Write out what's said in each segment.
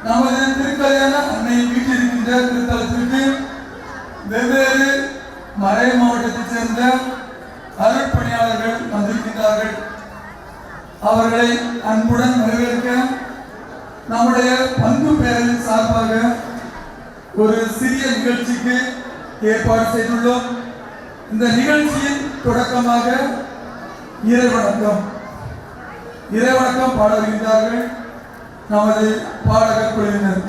நமது திருக்கல்யாண அன்னை வீட்டிருக்கின்ற திருத்தலத்திற்கு வெவ்வேறு மறை மாவட்டத்தைச் சேர்ந்த அருட்பணியாளர்கள் வந்திருக்கின்றார்கள். அவர்களை அன்புடன் வரவேற்க நம்முடைய பண்பு பேரலின் சார்பாக ஒரு சிறிய நிகழ்ச்சிக்கு ஏற்பாடு செய்துள்ளோம். இந்த நிகழ்ச்சியின் தொடக்கமாக இறைவணக்கம் பாட வருகின்றார்கள் நமது பாடகர் குழுவினர்.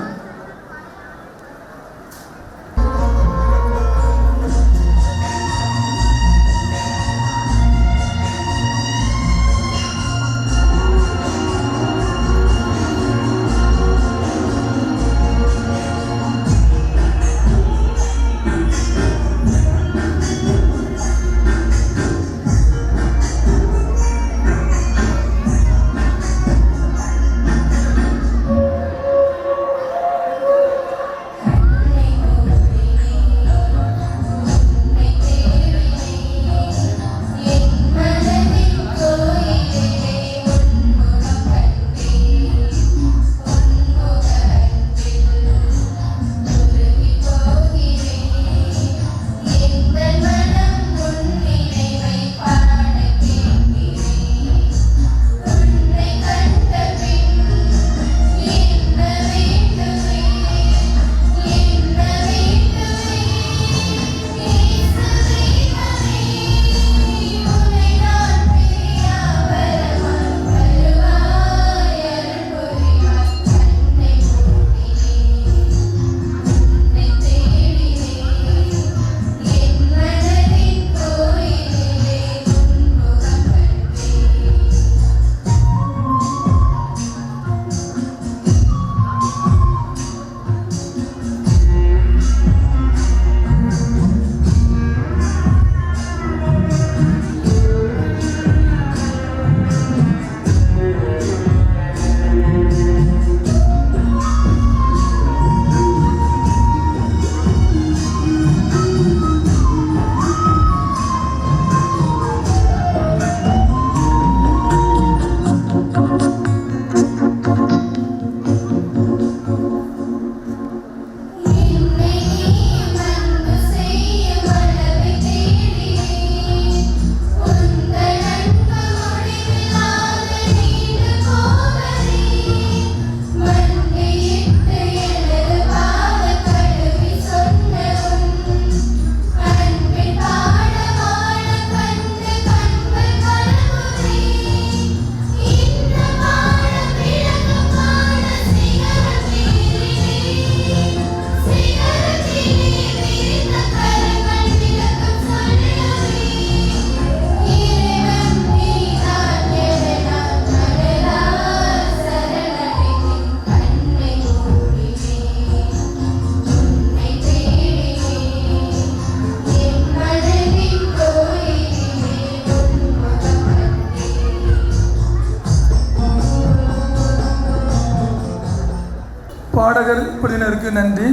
பாடகர் குழுவினருக்கு நன்றி.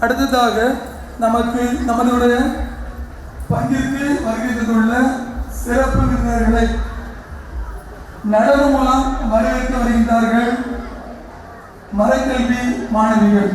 அடுத்ததாக நம்மளுடைய பங்கிற்கு வருகை தந்துள்ள சிறப்பு விருந்தினர்களை நடனம் மூலம் வரவேற்க வருகின்றார்கள் மறைக்கல்வி மாணவிகள்.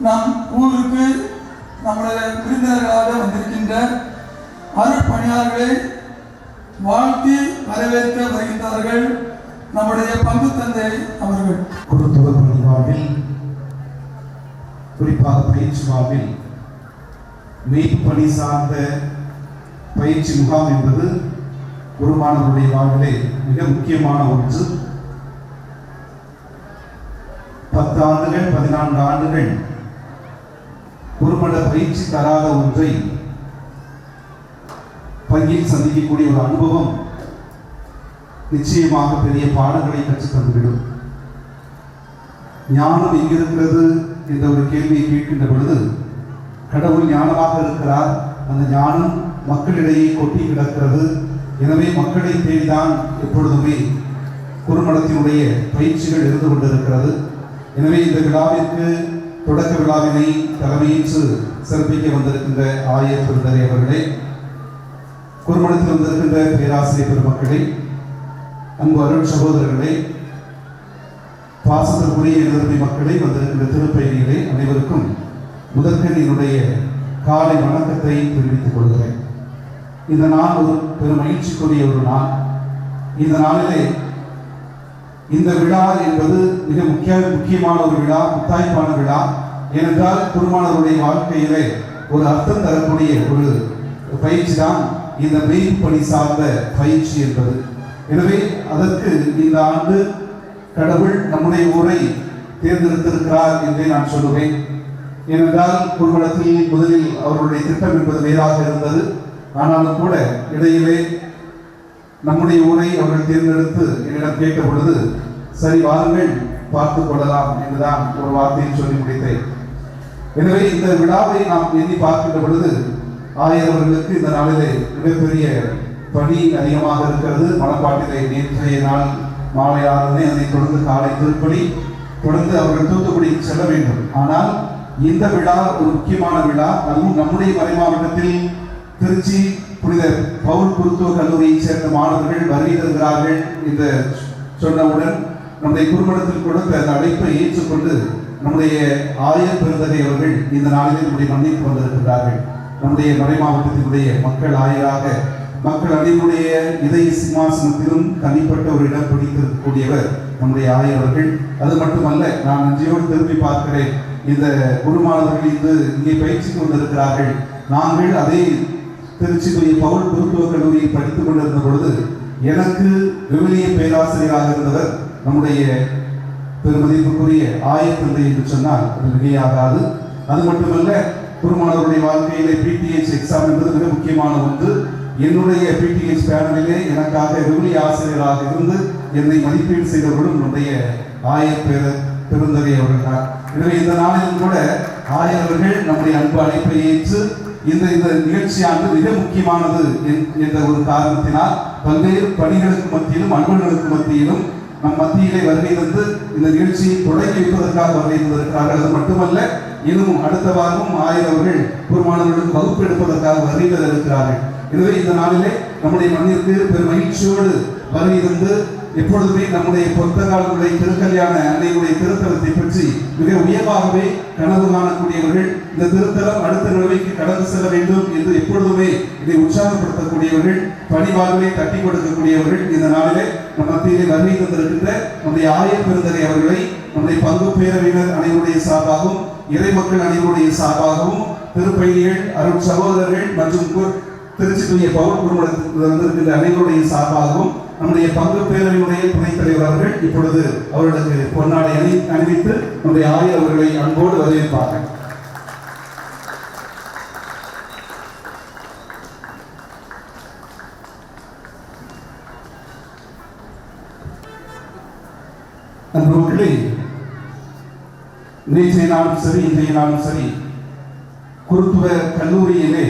நம் ஊருக்கு நம்முடைய விருந்தினர்களாக வந்திருக்கின்ற அருள் பணியாளர்களை வாழ்த்தி வரவேற்க வருகின்றார்கள் நம்முடைய பங்கு தந்தை அவர்கள். குருத்துவ பணி வாழ்வில், குறிப்பாக பயிற்சி வாழ்வில் மெய்ப்பணி சார்ந்த பயிற்சி முகாம் என்பது குருமானவருடைய வாழ்விலே மிக முக்கியமான ஒன்று. 10 ஆண்டுகள் 14 ஆண்டுகள் குருமட பயிற்சி தராத ஒன்றை பங்கில் சந்திக்கக்கூடிய ஒரு அனுபவம் நிச்சயமாக பெரிய பாடங்களை கற்றுத் தந்துவிடும். ஞானம் எங்கிருக்கிறது என்ற ஒரு கேள்வியை கேட்கின்ற பொழுது, கடவுள் ஞானமாக இருக்கிறார், அந்த ஞானம் மக்களிடையே கொட்டி கிடக்கிறது. எனவே மக்களை தேடிதான் எப்பொழுதுமே குருமடத்தினுடைய பயிற்சிகள் இருந்து கொண்டிருக்கிறது. எனவே இந்த விழாவிற்கு தொடக்க விழாவினை தலைமையேற்று சிறப்பிக்க வந்திருக்கின்ற ஆயர் பெருந்தரை அவர்களே, குருமடத்தில் வந்திருக்கின்ற பேராசிரியர் பெருமக்களே, அன்பு அருள் சகோதரர்களே, பாசத்திற்குரிய எதிர்மை மக்களை, வந்திருக்கின்ற திருப்பயணிகளே, அனைவருக்கும் முதற்கண் என்னுடைய காலை வணக்கத்தை தெரிவித்துக் கொள்கிறேன். இந்த நாள் ஒரு பெரும் மகிழ்ச்சிக்குரிய ஒரு நாள். இந்த நாளிலே இந்த விழா என்பது மிக முக்கியமான ஒரு விழா, முத்தாய்ப்பான விழா. ஏனென்றால் குருமானவருடைய வாழ்க்கையிலே ஒரு அர்த்தம் தரக்கூடிய ஒரு பயிற்சி தான் இந்த மெய்ப்பணி சார்ந்த பயிற்சி என்பது. எனவே அதற்கு இந்த ஆண்டு கடவுள் நம்முடைய ஊரை தேர்ந்தெடுத்திருக்கிறார் என்றே நான் சொல்லுவேன். ஏனென்றால் குருமடத்தில் முதலில் அவர்களுடைய திட்டம் என்பது வேறாக இருந்தது. ஆனாலும் கூட இடையிலே நம்முடைய ஊரை அவர்கள் தேர்ந்தெடுத்து என்னிடம் கேட்ட பொழுது, சரி வாருங்கள் பார்த்துக் கொள்ளலாம் என்றுதான் ஒரு வார்த்தையை சொல்லி முடித்தேன். எனவே இந்த விழாவை நாம் எண்ணி பார்க்கின்ற பொழுது, ஆயரவர்களுக்கு இந்த நாளிலே மிகப்பெரிய பணி அதிகமாக இருக்கிறது. மணப்பாட்டிலே நேற்றைய நாள் மாலை 6 மணி, அதைத் தொடர்ந்து காலை திருப்பணி, தொடர்ந்து அவர்கள் தூத்துக்குடிக்கு செல்ல வேண்டும். ஆனால் இந்த விழா ஒரு முக்கியமான விழா. அதுவும் நம்முடைய மறை மாவட்டத்தில் திருச்சி புனித பவுல் குருத்துவ கல்லூரியைச் சேர்ந்த மாணவர்கள் வருகை தருகிறார்கள் என்று சொன்னவுடன் நம்முடைய குருமடத்தில் கொடுத்த அந்த அழைப்பை ஏற்றுக்கொண்டு நம்முடைய ஆயர் பெருந்தகை அவர்கள் இந்த நாளிலே நம்முடைய மண்ணிற்கு வந்திருக்கிறார்கள். நம்முடைய மறை மாவட்டத்தினுடைய மக்கள் ஆயராக மக்கள் அனைவருடைய இதய சிம்மாசனத்திலும் தனிப்பட்ட ஒரு இடம் பிடித்திருக்கக்கூடியவர் நம்முடைய ஆயர் அவர்கள். அது மட்டுமல்ல, நான் நன்றியோடு திரும்பி பார்க்கிறேன், இந்த குருமானவர்கள் இங்கே பயிற்சிக்கு வந்திருக்கிறார்கள். நாங்கள் அதே திருச்சி பவுல் குருத்துவ கல்லூரியில் படித்துக் கொண்டிருந்த பொழுது எனக்கு விவிலிய பேராசிரியராக இருந்தவர் நம்முடைய பெருமதிப்புக்குரிய ஆயர் தந்தை என்று சொன்னால் அது மிகையாகாது. அது மட்டுமல்ல, குருமானவருடைய வாழ்க்கையிலே பிடிஎச் எக்ஸாம் என்பது மிக முக்கியமான ஒன்று. என்னுடைய பிடிஎச் பேனலிலே எனக்காக விவிலிய ஆசிரியராக இருந்து என்னை மதிப்பீடு செய்தவர்களும் நம்முடைய ஆயர் பெருந்தகை அவர்கள் தான். எனவே இந்த நாளிலும் கூட ஆயர் அவர்கள் நம்முடைய அன்பு அழைப்பை ஏற்று இந்த நிகழ்ச்சியானது மிக முக்கியமானது என்ற ஒரு காரணத்தினால் பல்வேறு பணிகளுக்கு மத்தியிலும் அன்பர்களுக்கு மத்தியிலும் நம் மத்தியிலே வருகை தந்து இந்த நிகழ்ச்சியை தொடங்கி வைப்பதற்காக வருகை தந்திருக்கிறார்கள். அது மட்டுமல்ல, இன்னும் அடுத்த வாரமும் ஆயர் அவர்கள் குருமானவர்களுக்கு வகுப்பு எடுப்பதற்காக வருகை தர இருக்கிறார்கள். எனவே இந்த நாளிலே நம்முடைய மண்ணிற்கு பெரும் மகிழ்ச்சியோடு வருகை தந்து எப்பொழுதுமே நம்முடைய பொருத்தகாலனுடைய திருக்கல்யாண அன்னையுடைய திருத்தலத்தை பற்றி மிக உயர்வாகவே கனவு காணக்கூடியவர்கள், இந்த திருத்தலம் அடுத்த நிலைமைக்கு கடந்து செல்ல வேண்டும் என்று எப்பொழுதுமே இதை உற்சாகப்படுத்தக்கூடியவர்கள், பணிவாழ்வை தட்டி கொடுக்கக்கூடியவர்கள். இந்த நாளிலே நம் மத்தியிலே வருகை தந்திருக்கின்ற நம்முடைய ஆயர் பெருந்தகை அவர்களை நம்முடைய பங்கு பேரவையினர் அனைவருடைய சார்பாகவும், இறை மக்கள் அனைவருடைய சார்பாகவும், திருப்பயணிகள், அருள் சகோதரர்கள் மற்றும் திருச்சி பவுல் குருமடத்தில் வந்திருக்கின்ற அனைவருடைய சார்பாகவும் நம்முடைய பங்கு பேரவையுடைய துணைத் தலைவர் அவர்கள் இப்பொழுது அவர்களுக்கு பொன்னாடை அணிவித்து நம்முடைய ஆயர் அவர்களை அன்போடு வரவேற்பார்கள். அன்பு மக்களே, நேற்றைய நாளும் சரி இன்றைய நாளும் சரி குருத்துவ கல்லூரியிலே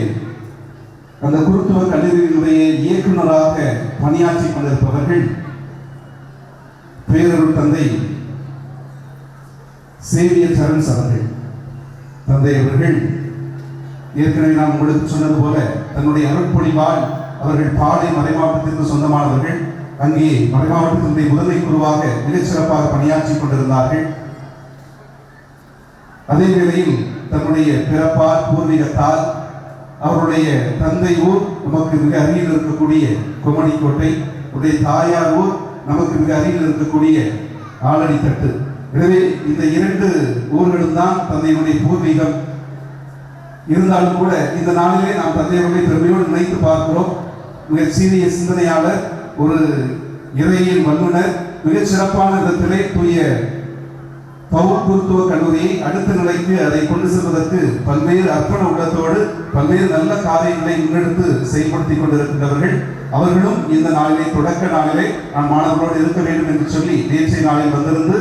அந்த குருத்துவ கல்லூரியினுடைய இயக்குநராக பணியாற்றி கொண்டிருப்பவர்கள் பேரருள் தந்தை சேவியர் சரண்ஸ் அவர்கள். தந்தை அவர்கள் ஏற்கனவே நான் உங்களுக்கு சொன்னது போல தன்னுடைய அருட்பொழிவால் அவர்கள் பாடை மறைமாவட்டத்திற்கு சொந்தமானவர்கள். அங்கே மறைமாவட்டத்தினுடைய முதன்மை குருவாக மிகச்சிறப்பாக பணியாற்றி கொண்டிருந்தார்கள். அதே வேளையில் தன்னுடைய பிறப்பால் பூர்வீகத்தால் அவருடைய தந்தை ஊர் நமக்கு மிக அருகில் இருக்கக்கூடிய குமணிக்கோட்டை, அவருடைய தாயார் ஊர் நமக்கு மிக அருகில் இருக்கக்கூடிய ஆலடித்தட்டு. எனவே இந்த 2 ஊர்களும் தான் தந்தையுடைய பூர்வீகம். இருந்தாலும் கூட இந்த நாளிலே நாம் தந்தையுடைய பெருமையோடு நினைத்து பார்க்கிறோம். மிக சீரிய சிந்தனையாளர், ஒரு இறையியல் வல்லுநர், மிகச் சிறப்பான விதத்திலே தூய பவுல் குருத்துவ கல்லூரியை அடுத்த நிலைக்கு அதை கொண்டு செல்வதற்கு பல்வேறு அர்ப்பண உள்ளத்தோடு பல்வேறு நல்ல காரியங்களை முன்னெடுத்து செயல்படுத்திக் கொண்டிருக்கின்றவர்கள். அவர்களும் இந்த நாளிலே, தொடக்க நாளிலே நாம் மாணவர்களோடு இருக்க வேண்டும் என்று சொல்லி நேற்றைய நாளில் வந்திருந்து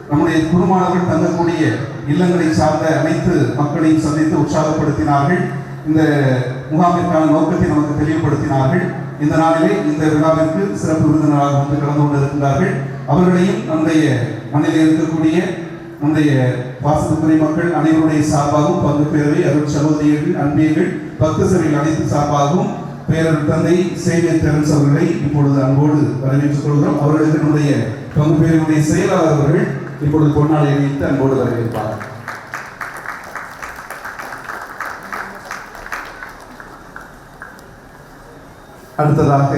நம்முடைய குருமானவர்கள் தங்கக்கூடிய இல்லங்களை சார்ந்த அனைத்து மக்களையும் சந்தித்து உற்சாகப்படுத்தினார்கள். இந்த முகாமிற்கான நோக்கத்தை நமக்கு தெளிவுபடுத்தினார்கள். இந்த நாளிலே இந்த விழாவிற்கு சிறப்பு விருந்தினராக வந்து கலந்து கொண்டிருக்கிறார்கள். அவர்களையும் நம்முடைய மண்ணில் இருக்கக்கூடிய நம்முடைய பாசத்துறை மக்கள் அனைவருடைய சார்பாகவும், பங்கு பேரவை, அருள் சகோதரிகள், அன்பியர்கள், பக்த சபைகள் அனைத்து சார்பாகவும் பேரர் தந்தை சேவியர் தெரன்ஸ் அவர்களை இப்பொழுது அன்போடு வரவேற்றுக் கொள்கிறோம். அவர்களுக்கு நம்முடைய பங்கு பேரவையுடைய செயலாளர் அவர்கள் இப்பொழுது பொன்னாடை அணிவித்து அன்போடு வரவேற்பார். அடுத்ததாக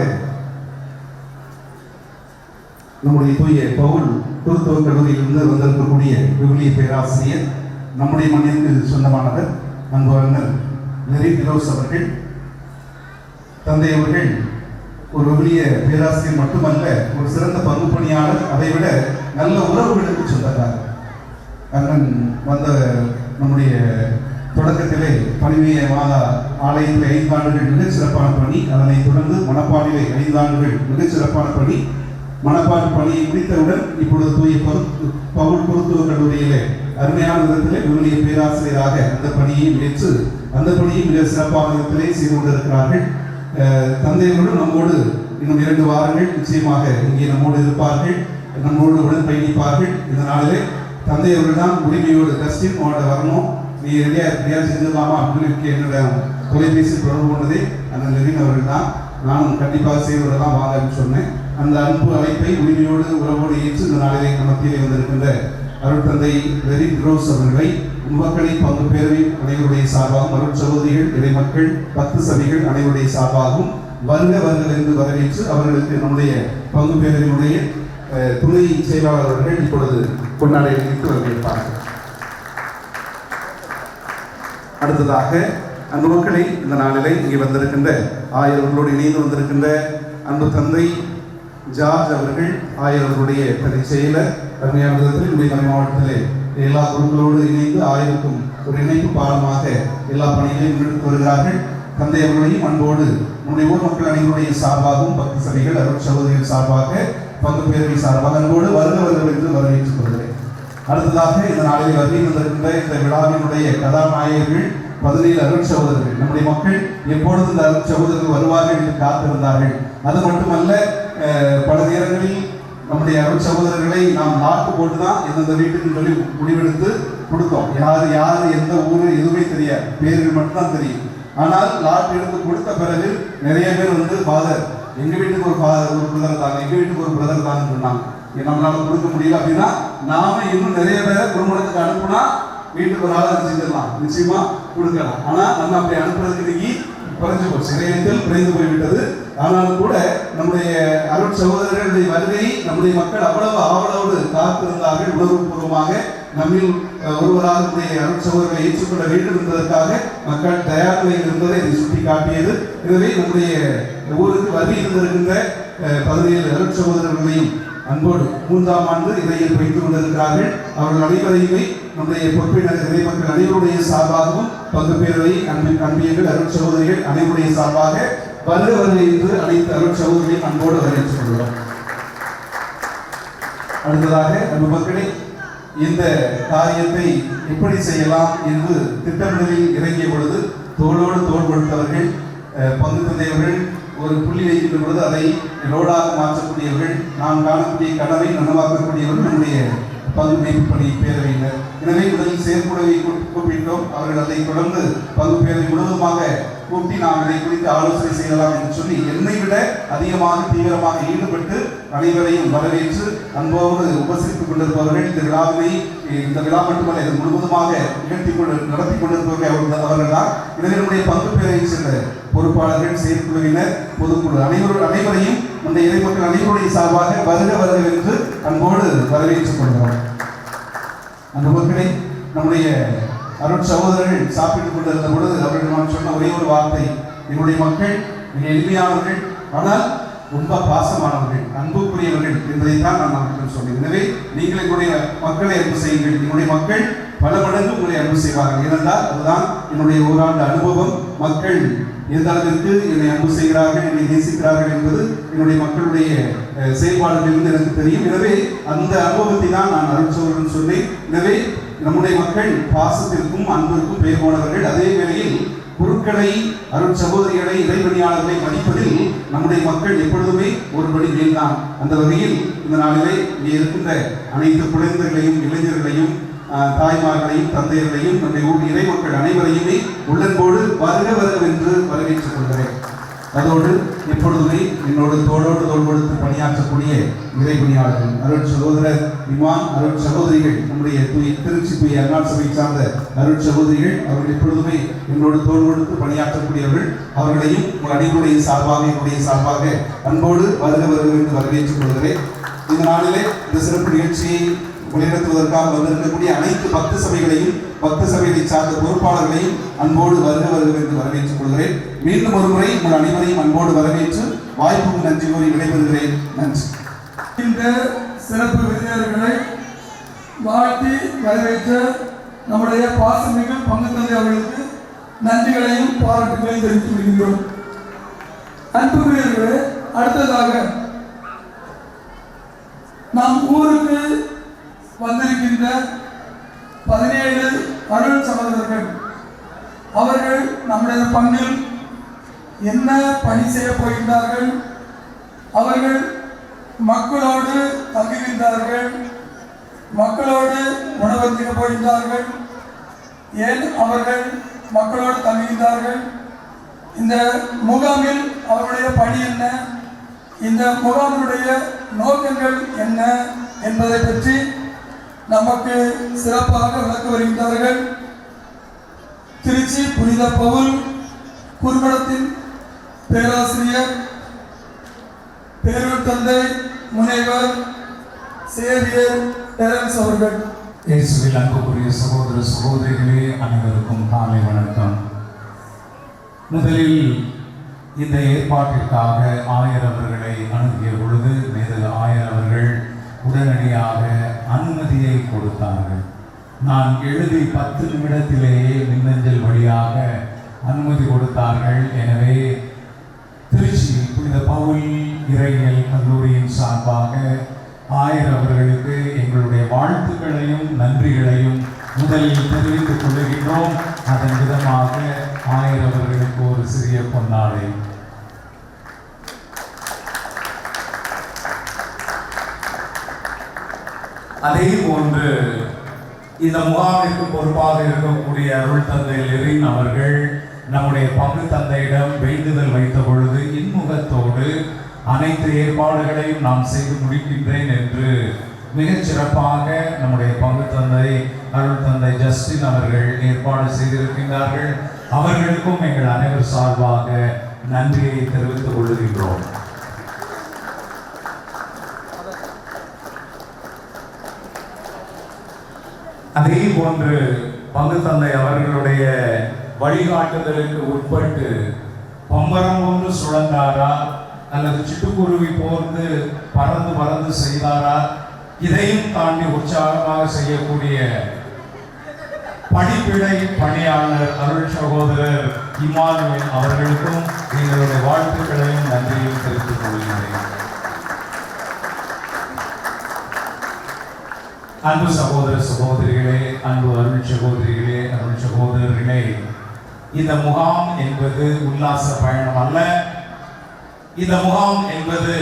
நம்முடைய தூய பவுல் குருத்துவ கல்லூரியிலிருந்து வந்திருக்கக்கூடிய விவிலிய பேராசிரியர், நம்முடைய மண்ணிற்கு சொந்தமானவர், அன்பு அண்ணன் நெறி பிலோஸ் அவர்கள். தந்தை அவர்கள் ஒரு விவிலிய பேராசிரியர் மட்டுமல்ல, ஒரு சிறந்த பங்கு பணியாளர், அதைவிட நல்ல உறவுகளுக்கு சொந்தக்காரர். அண்ணன் வந்த நம்முடைய தொடக்கத்திலே பணிமைய மாதா ஆலயத்தில் 5 ஆண்டுகள் மிகச் சிறப்பான பணி, அதனைத் தொடர்ந்து மணப்பாடிலே 5 ஆண்டுகள் மிகச் சிறப்பான பணி. மணப்பாடு பணியை முடித்தவுடன் இப்பொழுது தூய பவுல் குருத்துவ கல்லூரியிலே அருமையான விதத்திலே விவிலிய பேராசிரியராக அந்த பணியை ஏற்று அந்த பணியை மிக சிறப்பான விதத்திலே செய்து கொண்டிருக்கிறார்கள். தந்தையர்களும் நம்மோடு இன்னும் 2 வாரங்கள் நிச்சயமாக இங்கே நம்மோடு இருப்பார்கள், நம்மோடு உடன் பயணிப்பார்கள். இந்த நாளிலே தந்தையர்கள் தான் உரிமையோடு கஸ்டின் உங்களோட வரணும், நீ ரெடியா செஞ்சிடலாமா அப்படின்னு என்னோட தொலைபேசி தொடர்பு கொண்டதே அந்த நெறின் அவர்கள் தான். நானும் கண்டிப்பாக செய்வதெல்லாம் வாங்கன்னு சொன்னேன். அந்த அன்பு அழைப்பை உரிமையோடு உறவோடு ஏற்று இந்த நாளிலே மத்தியிலே வந்திருக்கின்ற அருள் தந்தை வெரி ரோஸ் அவர்களை மக்களி பங்கு பேரவை அனைவருடைய சார்பாகவும், அருள் சகோதரிகள், இறைமக்கள், பக்த சபைகள் அனைவருடைய சார்பாகவும் வருக வருக என்று வரவேற்று அவர்களுக்கு நம்முடைய பங்கு பேரவையினுடைய துணை செயலாளர் அவர்கள் இப்பொழுது கொண்டாடை வைத்து வரவேற்பார்கள். அடுத்ததாக அன்பு மக்களை இந்த நாளிலே இங்கே வந்திருக்கின்ற ஆயர்களோடு இணைந்து வந்திருக்கின்ற அன்பு தந்தை ஜார்ஜ் அவர்கள், ஆயர்களுடைய தனி செயலர், அருமையான விதத்தில் நம்முடைய மாவட்டத்திலே எல்லா குழுக்களோடு இணைந்து ஆயருக்கும் ஒரு இணைப்பு பாலமாக எல்லா பணிகளையும் முன்னெடுத்து வருகிறார்கள். தந்தை அவர்களையும் அன்போடு நம்முடைய ஊர் மக்கள் அனைவருடைய சார்பாகவும், பக்த சபைகள், அருள் சகோதரிகள் சார்பாக, பங்கு பேரவை சார்பாக அன்போடு வருக வருக என்று வரவேற்றுக் கொள்கிறேன். அடுத்ததாக இந்த நாளில் வருகை வந்திருக்கின்ற இந்த விழாவினுடைய கதாநாயகர்கள் 17 அருள் சகோதரர்கள். நம்முடைய மக்கள் எப்பொழுது இந்த அருள் சகோதரர்கள் வருவார்கள் என்று காத்திருந்தார்கள். அது மட்டுமல்ல, பல நேரங்களில் நம்முடைய அருள் சகோதரர்களை நாம் நாட்டு போட்டுதான் எந்தெந்த வீட்டுக்கு சொல்லி முடிவெடுத்து கொடுத்தோம். யாரு எந்த ஊரு எதுவுமே தெரியாது, பேர்கள் மட்டும்தான் தெரியும். ஆனால் லாட் எடுத்து கொடுத்த பிறகு நிறைய பேர் வந்து ஃபாதர் எங்க வீட்டுக்கு ஒரு பிரதர் தாங்க, எங்க வீட்டுக்கு ஒரு பிரதர் தாங்கன்னு சொன்னாங்க. நம்மளால கொடுக்க முடியல அப்படின்னா நாம இன்னும் நிறைய பேரை குடும்பத்துக்கு அனுப்புனா வீட்டுக்கு ஒரு ஆளாக செஞ்சிடலாம், நிச்சயமா கொடுக்கலாம். ஆனா நம்ம அப்படி அனுப்புறதுக்கு இன்னைக்கு குறைஞ்சு போச்சு, இறையத்தில் குறைந்து போய்விட்டது. ஆனாலும் கூட நம்முடைய அருள் சகோதரர்களுடைய வருகை நம்முடைய மக்கள் அவ்வளவு ஆவலோடு காத்திருந்தார்கள். உணர்வுபூர்வமாக நம்மில் ஒருவராக நம்முடைய அருள் சகோதரர்களை ஏற்றுக்கொள்ள வேண்டும் என்பதற்காக மக்கள் தயார் நிலையில் இருந்ததை இதை சுட்டி காட்டியது. எனவே நம்முடைய ஊருக்கு வருகை இருந்திருக்கின்ற 17 அருள் சகோதரர்களையும் அன்போடு 3ஆம் ஆண்டு இறையில் வைத்துக் கொண்டிருக்கிறார்கள். அவர்கள் அனைவரையுமே நம்முடைய பொறுப்பினர் இறை மக்கள் அனைவருடைய சார்பாகவும், பங்கு பேரவை, அன்பியர்கள், அருள் சகோதரிகள் அனைவருடைய சார்பாக வருக வருகை என்று அனைத்து அருள் சகோதரிகளையும் அன்போடு வரவேற்றுக் கொள்கிறோம். அடுத்ததாக நம்ம மக்களை இந்த காரியத்தை எப்படி செய்யலாம் என்று திட்டமிடலில் இறங்கிய பொழுது தோளோடு தோள் கொடுத்தவர்கள், பங்கு தந்தையவர்கள் ஒரு புள்ளி வைக்கின்ற பொழுது அதை லோடாக மாற்றக்கூடியவர்கள், நாம் காணக்கூடிய கனவை நனவாக்கக்கூடியவர்கள் நம்முடைய பங்கு மேய்ப்பு பணி பேரவையினர். எனவே முதலில் செயற்குழுவை கூப்பிட்டோம். அவர்கள் அதை தொடர்ந்து பங்கு பேரவை முழுவதுமாக கூட்டி நாம் இதை குறித்து ஆலோசனை செய்யலாம் என்று சொல்லி என்னை விட அதிகமாக தீவிரமாக ஈடுபட்டு அனைவரையும் வரவேற்று அன்போடு உபசரித்துக் கொண்டிருப்பவர்கள் இந்த விழா மட்டுமல்ல இது முழுவதுமாக நடத்தி கொண்டிருப்பவர்கள் அவர்கள் தான். எனவே நம்முடைய பங்கு பெயரை சேர்ந்த பொறுப்பாளர்கள், செயற்குழுவினர், பொதுக்குழு அனைவரையும் அந்த இறைமக்கள் அனைவருடைய சார்பாக வருக என்று அன்போடு வரவேற்றுக் கொள்கிறோம். அந்த மக்களை நம்முடைய அருட் சகோதரர்கள் சாப்பிட்டுக் கொண்டிருந்த பொழுது அவர்கள் நான் சொன்ன ஒரே ஒரு வார்த்தை, என்னுடைய மக்கள் மிக எளிமையானவர்கள், ஆனால் ரொம்ப பாசமானவர்கள், அன்புக்குரியவர்கள் என்பதைத்தான் நான் அவர்களிடம் சொன்னேன். எனவே நீங்கள் என்னுடைய மக்களை அன்பு செய்யுங்கள். என்னுடைய மக்கள் பல மடங்கு உங்களை அன்பு செய்வார்கள். ஏனென்றால் அதுதான் என்னுடைய ஓராண்டு அனுபவம். மக்கள் எந்த அளவிற்கு என்னை அன்பு செய்கிறார்கள், என்னை நேசிக்கிறார்கள் என்பது என்னுடைய மக்களுடைய செயல்பாடுகளிலிருந்து எனக்கு தெரியும். எனவே அந்த அனுபவத்தை தான் நான் அருட்சகோதரன் சொன்னேன். எனவே நம்முடைய மக்கள் பாசத்திற்கும் அன்பிற்கும் பெயர் போனவர்கள். அதே வேளையில் குருக்களை, அருட்சகோதரிகளை, இறைபணியாளர்களை மதிப்பதில் நம்முடைய மக்கள் எப்பொழுதுமே ஒருபடி மேல்தான். அந்த வகையில் இந்த நாளிலே இங்கே இருக்கின்ற அனைத்து குழந்தைகளையும், இளைஞர்களையும், தாய்மார்களையும், தந்தையர்களையும், நம்முடைய ஊர் இறை மக்கள் அனைவரையுமே உள்ளன்போடு வருக என்று வரவேற்றுக் கொள்கிறேன். அதோடு எப்பொழுதுமே என்னோடு தோளோடு தோள் கொடுத்து பணியாற்றக்கூடிய இறைபணியாளர்கள், அருட் சகோதரர் இமான், அருட் சகோதரிகள், நம்முடைய திருச்சி தூய அருணாள் சபை சார்ந்த அருட் சகோதரிகள், அவர்கள் எப்பொழுதுமே என்னோடு தோள் கொடுத்து பணியாற்றக்கூடியவர்கள். அவர்களையும் உங்கள் அனைவருடைய சார்பாக, என்னுடைய சார்பாக அன்போடு வருக என்று வரவேற்றுக் கொள்கிறேன். இந்த நாளிலே இந்த சிறப்பு நிகழ்ச்சியை வழிநடத்துவதற்காக வந்திருக்கக்கூடிய அனைத்து பக்த சபைகளையும், பக்த சபைகளை சார்ந்த பொறுப்பாளர்களையும் அன்போடு வருக என்று வரவேற்றுக் கொள்கிறேன். மீண்டும் ஒரு முறை உங்கள் அனைவரையும் அன்போடு வரவேற்று வாய்ப்புக்கு நன்றி கூறி விடைபெறுகிறேன். நன்றி. இந்த சிறப்பு விருந்தினர்களை வாழ்த்தி வரவேற்ற நம்முடைய பாசமிகு பங்கு தந்தை அவர்களுக்கு நன்றிகளையும் பாராட்டுகளையும் தெரிவித்து வருகின்றோம். அன்புக்குரியவர்களே, அடுத்ததாக நம் ஊருக்கு வந்திருக்கின்ற 17 அருள் சகோதரர்கள், அவர்கள் நம்முடைய பங்கில் என்ன பணி செய்ய போகின்றார்கள், அவர்கள் மக்களோடு தங்குகின்றார்கள், மக்களோடு உணவருந்திக்க போகின்றார்கள், ஏன் அவர்கள் மக்களோடு தங்குகின்றார்கள், இந்த முகாமில் அவருடைய பணி என்ன, இந்த முகாமினுடைய நோக்கங்கள் என்ன என்பதை பற்றி நமக்கு சிறப்பாக விளக்க வருகின்றார்கள். திருச்சி புனித பவுல் குறுமடத்தின் பேராசிரியர், பேரூர் தந்தை முனைவர் சேவியர் டெரன்ஸ் அவர்கள். இயேசுவில் அன்புக்குரிய சகோதர சகோதரிகளே, அனைவருக்கும் காலை வணக்கம். முதலில் இந்த ஏற்பாட்டிற்காக ஆயர் அவர்களை அணுகிய பொழுது மேதகு ஆயர் அவர்கள் உடனடியாக அனுமதியை கொடுத்தார்கள். நான் எழுதி 10 நிமிடத்திலேயே மின்னஞ்சல் வழியாக அனுமதி கொடுத்தார்கள். எனவே திருச்சி புனித பவுல் இறையியல் கல்லூரியின் சார்பாக ஆயர் அவர்களுக்கு எங்களுடைய வாழ்த்துக்களையும் நன்றிகளையும் முதலில் தெரிவித்துக் கொள்கின்றோம். அதன் விதமாக ஆயர் அவர்களுக்கு ஒரு சிறிய பொன்னாடை. அதே போன்று இந்த முகாமிற்கு பொறுப்பாக இருக்கக்கூடிய அருள் தந்தை லெரின் அவர்கள் நம்முடைய பங்கு தந்தையிடம் வேண்டுதல் வைத்த பொழுது இன்முகத்தோடு அனைத்து ஏற்பாடுகளையும் நான் செய்து முடிக்கின்றேன் என்று மிகச் சிறப்பாக நம்முடைய பங்கு தந்தை அருள் தந்தை ஜஸ்டின் அவர்கள் ஏற்பாடு செய்திருக்கின்றார்கள். அவர்களுக்கும் எங்கள் அனைவர் சார்பாக நன்றியை தெரிவித்துக் கொள்கின்றோம். அதே போன்று பங்கு தந்தை அவர்களுடைய வழிகாட்டுதலுக்கு உட்பட்டு பம்பரம் ஒன்று சுழந்தாரா அல்லது சிட்டுக்குருவி போர்ந்து பறந்து செய்தாரா, இதையும் தாண்டி உற்சாகமாக செய்யக்கூடிய படிப்பிழை பணியாளர் அருள் சகோதரர் இமானுவேல் அவர்களுக்கும் எங்களுடைய வாழ்த்துக்களையும் நன்றியும் தெரிவித்துக் கொள்கிறேன். அன்பு சகோதர சகோதரிகளே, அன்பு அருள் சகோதரிகளே, அருள் சகோதரர்களே, இந்த முகாம் என்பது உல்லாச பயணம் அல்ல. இந்த முகாம் என்பது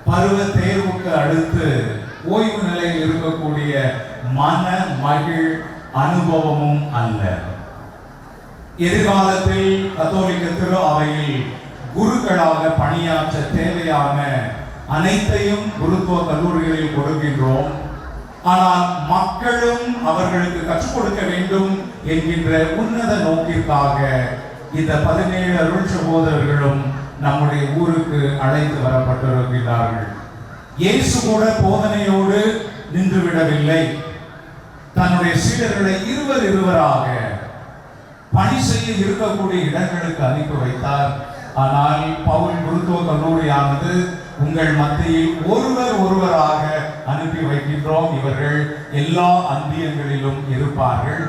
பருவ தேர்வுக்கு அடுத்து ஓய்வு நிலையில் இருக்கக்கூடிய மன மகிழ் அனுபவமும் அல்ல. எதிர்காலத்தில் கத்தோலிக்க திரு அவையில் குருக்களாக பணியாற்ற தேவையான அனைத்தையும் குருத்துவ கல்லூரிகளில் கொடுக்கின்றோம். ஆனால் மக்களும் அவர்களுக்கு கற்றுக் கொடுக்க வேண்டும் என்கின்ற உன்னத நோக்கிற்காக இந்த 17 அருள் சகோதரர்களும் நம்முடைய ஊருக்கு அழைத்து வரப்பட்டிருக்கிறார்கள். இயேசு கூட போதனையோடு நின்றுவிடவில்லை. தன்னுடைய சீடர்களை இருவராக பணி செய்ய இருக்கக்கூடிய இடங்களுக்கு அனுப்பி வைத்தார். ஆனால் பவுல் குருத்துவ கல்லூரியானது உங்கள் மத்தியில் ஒருவராக அனுப்பி வைக்கின்றோம். இவர்கள் எல்லா அந்தியங்களிலும் இருப்பார்கள்.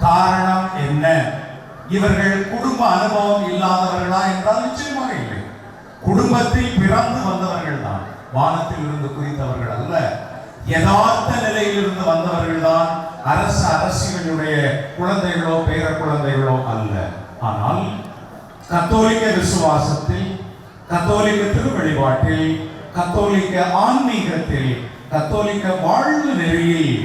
காரணம் என்ன? இவர்கள் குடும்ப அனுபவம் இல்லாதவர்களா என்றால் நிச்சயமாக இல்லை. குடும்பத்தில் பிறந்து வந்தவர்கள் தான், வானத்தில் இருந்து குறித்தவர்கள் அல்ல. யதார்த்த நிலையிலிருந்து வந்தவர்கள் தான். அரசியலுடைய குழந்தைகளோ பேர குழந்தைகளோ அல்ல. ஆனால் கத்தோலிக்க விசுவாசத்தில், கத்தோலிக்க திருவழிபாட்டில், கத்தோலிக்க ஆன்மீகத்தில், கத்தோலிக்க வாழ்வு நெறியில்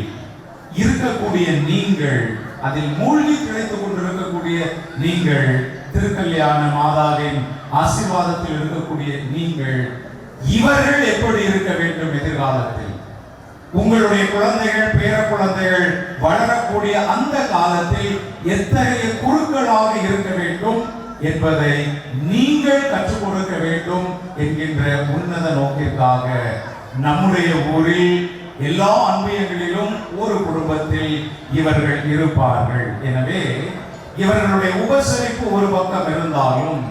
இருக்கக்கூடிய நீங்கள், அதில் மூழ்கி கிடைத்துக் கொண்டிருக்கக்கூடிய நீங்கள், திருக்கல்யாண மாதாவின் ஆசீர்வாதத்தில் இருக்கக்கூடிய நீங்கள், இவர்கள் எப்படி இருக்க வேண்டும் எதிர்காலத்தில்? உங்களுடைய குழந்தைகள் பேர குழந்தைகள் வளரக்கூடிய அந்த காலத்தில் எத்தகைய குருக்களாக இருக்க வேண்டும் என்பதை நீங்கள் கற்றுக் கொடுக்க வேண்டும் என்கின்ற உன்னத நோக்கிற்காக நம்முடைய ஊரில் எல்லா அன்பியங்களிலும் ஒரு குடும்பத்தில் இவர்கள் இருப்பார்கள். எனவே இவர்களுடைய உபசரிப்பு ஒரு பக்கம் இருந்தாலும்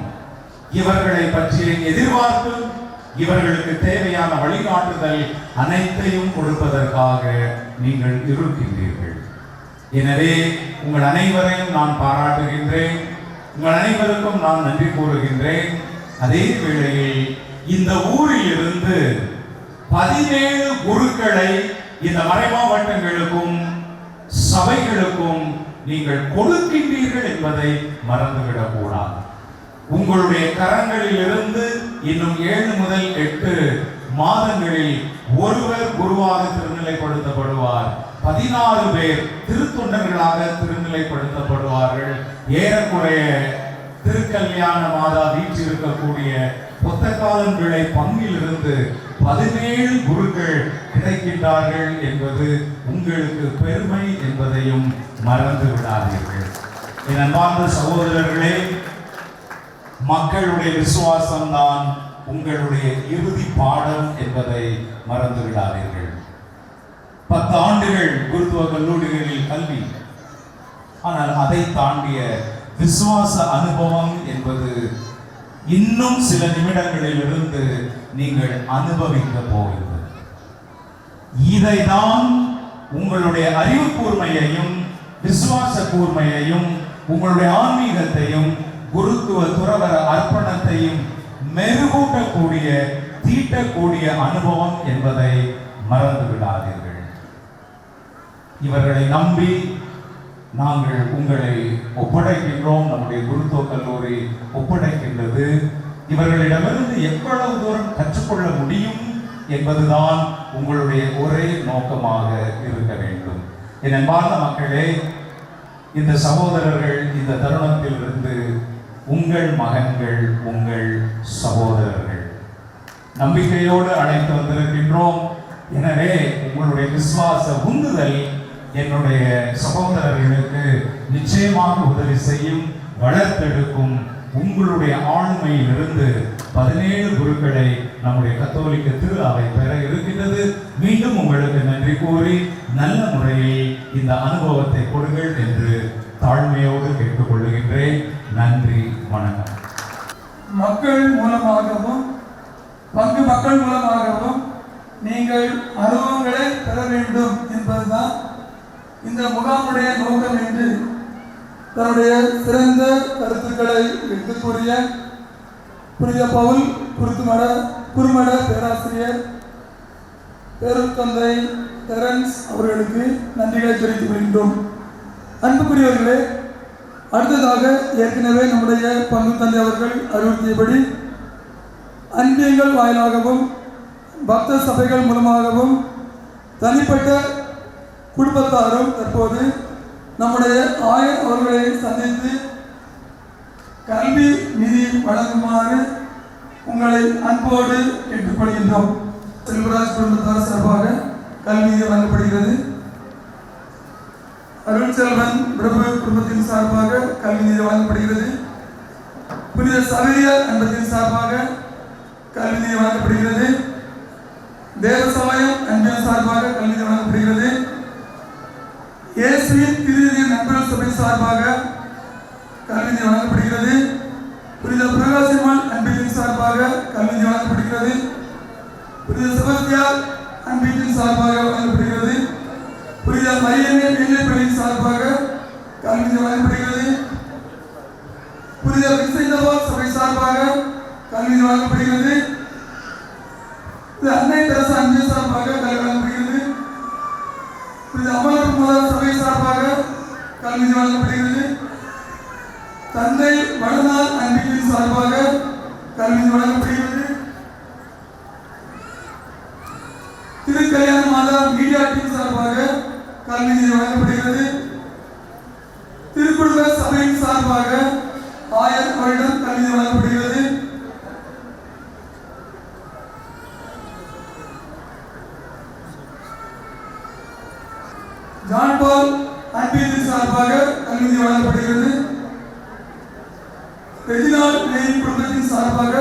இவர்களை பற்றிய எதிர்பார்ப்பு, இவர்களுக்கு தேவையான வழிகாட்டுதல் அனைத்தையும் கொடுப்பதற்காக நீங்கள் இருக்கின்றீர்கள். எனவே உங்கள் அனைவரையும் நான் பாராட்டுகின்றேன். உங்கள் அனைவருக்கும் நான் நன்றி கூறுகின்றேன். அதே வேளையில் இந்த ஊரில் இருந்து 17 குருக்களை இந்த மறைமாவட்டங்களுக்கும் சபைகளுக்கும் நீங்கள் கொடுக்கின்றீர்கள் என்பதை மறந்துவிடக் கூடாது. உங்களுடைய கரங்களில் இருந்து இன்னும் 7 முதல் 8 மாதங்களில் ஒருவர் குருவாக திருநிலைப்படுத்தப்படுவார். 16 பேர் திருத்தொண்டர்களாக திருநிலைப்படுத்தப்படுவார்கள். ஏறக்குறைய திருக்கல்யாண மாதா வீற்றிருக்கக்கூடிய பொத்தக்காலன் விளை பங்கிலிருந்து 17 குருக்கள் கிடைக்கின்றார்கள் என்பது உங்களுக்கு பெருமை என்பதையும் மறந்து விடாதீர்கள். என் அன்பார்ந்த சகோதரர்களே, மக்களுடைய விசுவாசம் தான் உங்களுடைய இறுதி பாடம் என்பதை மறந்து விடாதீர்கள். 10 ஆண்டுகள் குருத்துவ கல்லூரிகளில் கல்வி, ஆனால் அதை தாண்டிய விசுவாச அனுபவம் என்பது இன்னும் சில நிமிடங்களில் இருந்து நீங்கள் அனுபவிக்க போகிறது. இதைதான் உங்களுடைய அறிவு கூர்மையையும் விசுவாச கூர்மையையும் உங்களுடைய ஆன்மீகத்தையும் குருத்துவ துறவர அர்ப்பணத்தையும் மெருகூட்டக்கூடிய தீட்டக்கூடிய அனுபவம் என்பதை மறந்து விடாதீர்கள். இவர்களை நம்பி நாங்கள் உங்களை ஒப்படைக்கின்றோம். நம்முடைய குருத்துவ கல்லூரி ஒப்படைக்கின்றது. இவர்களிடமிருந்து எவ்வளவு தூரம் கற்றுக்கொள்ள முடியும் என்பதுதான் உங்களுடைய ஒரே நோக்கமாக இருக்க வேண்டும். என் அன்பார்ந்த மக்களே, இந்த சகோதரர்கள் இந்த தருணத்தில் இருந்து உங்கள் மகன்கள், உங்கள் சகோதரர்கள், நம்பிக்கையோடு அழைத்து வந்திருக்கின்றோம். எனவே உங்களுடைய விசுவாச உந்துதல் என்னுடைய சகோதரர்களுக்கு நிச்சயமாக உதவி செய்யும், வளர்த்தெடுக்கும். உங்களுடைய ஆளுமையில் இருந்து 17 குருக்களை நம்முடைய கத்தோலிக்க திரு அவை பெற இருக்கின்றது. மீண்டும் உங்களுக்கு நன்றி கூறி நல்ல முறையில் இந்த அனுபவத்தை கொடுங்கள் என்று தாழ்மையோடு கேட்டுக்கொள்கின்றேன். நன்றி, வணக்கம். மக்கள் மூலமாகவும் மக்கள் மூலமாகவும் நீங்கள் அனுபவங்களை பெற வேண்டும் என்பதுதான் இந்த முகாமுடைய நோக்கம் என்று தன்னுடைய சிறந்த கருத்துக்களை எடுத்துக் கூறிய புனித பவுல் குருமட பேராசிரியர் பேருத்தந்தை டெரன்ஸ் அவர்களுக்கு நன்றிகளை தெரிவித்துக் கொள்கின்றோம். அன்புக்குரியவர்களே, அடுத்ததாக ஏற்கனவே நம்முடைய பங்கு தந்தை அவர்கள் அறிவுறுத்தியபடி அன்பியங்கள் வாயிலாகவும் பக்த சபைகள் மூலமாகவும் தனிப்பட்ட குடும்பத்தாரும் தற்போது நம்முடைய ஆயர் அவர்களை சந்தித்து கல்வி நிதி வழங்குமாறு உங்களை அன்போடு கேட்டுக்கொள்கின்றோம். செல்வராஜ் குடும்பத்தார் சார்பாக கல்வி நிதி வழங்கப்படுகிறது. அருள்செல்வன் பிரபு குடும்பத்தின் சார்பாக கல்வி நிதி வழங்கப்படுகிறது. புனித சவேரியார் அன்பத்தின் சார்பாக கல்வி நிதி வழங்கப்படுகிறது. தேவசமயம் அன்பின் சார்பாக கல்வி நிதி வழங்கப்படுகிறது. இயேசுவின் திருநிதி நண்பர்கள் சபை சார்பாக கல்வி நிதி வழங்கப்படுகிறது. புனித பிரகாசிமால் அன்பின் சார்பாக கல்வி நிதி வழங்கப்படுகிறது. புனித செபஸ்தியார் அன்பின் சார்பாக வழங்கப்படுகிறது. புனித மரியன்னை மேல்நிலைப்பள்ளியின் சார்பாக கல்வி நிதி வழங்கப்படுகிறது. புனித விசைந்தவால் சபை சார்பாக கல்வி நிதி வழங்கப்படுகிறது. அன்னை தெரசா அன்பின் சார்பாக கல்வி வழங்கப்படுகிறது. புனித அமலர் முதல் சபை சார்பாக கல்வி நிதி வழங்கப்படுகிறது. தந்தை வடநாள் அன்பின் சார்பாக கல்வி நிதி வழங்கப்படுகிறது. திருக்கல்யாண மாதா மீடியா டீம் சார்பாக கல்வி நிதி வழங்கப்படுகிறது. திருக்குடும்ப சபையின் சார்பாக 1000 வருடம் கல்வி நிதி வழங்கப்படுகிறது. ஜான் பால் அன்பின் சார்பாக கல்வி நிதி வழங்கப்படுகிறது. ரெஜினால் மேரி குடும்பத்தின் சார்பாக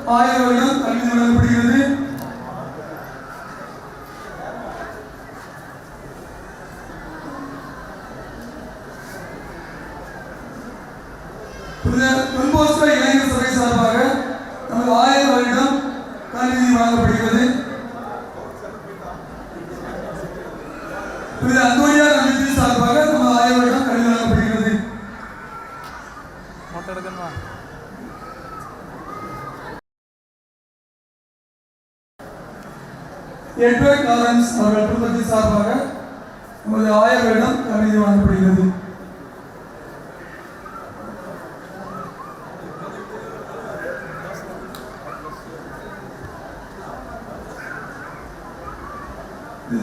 1000 வருடம் கல்வி நிதி வழங்கப்படுகிறது. தொன்போஸ்கோ இளைஞர் சபை சார்பாக நமது 1000 வருடம் கல்வி நிதி வழங்கப்படுகிறது. புனித அந்தோனியார் அன்பின் சார்பாக நமது 1000 வருடம் கல்வி வழங்கப்படுகிறது. எட்வர்ட் லாரன்ஸ் அவர்கள் குடும்பத்தின் சார்பாக நமது 1000 வருடம் கல்வி நிதி வழங்கப்படுகிறது.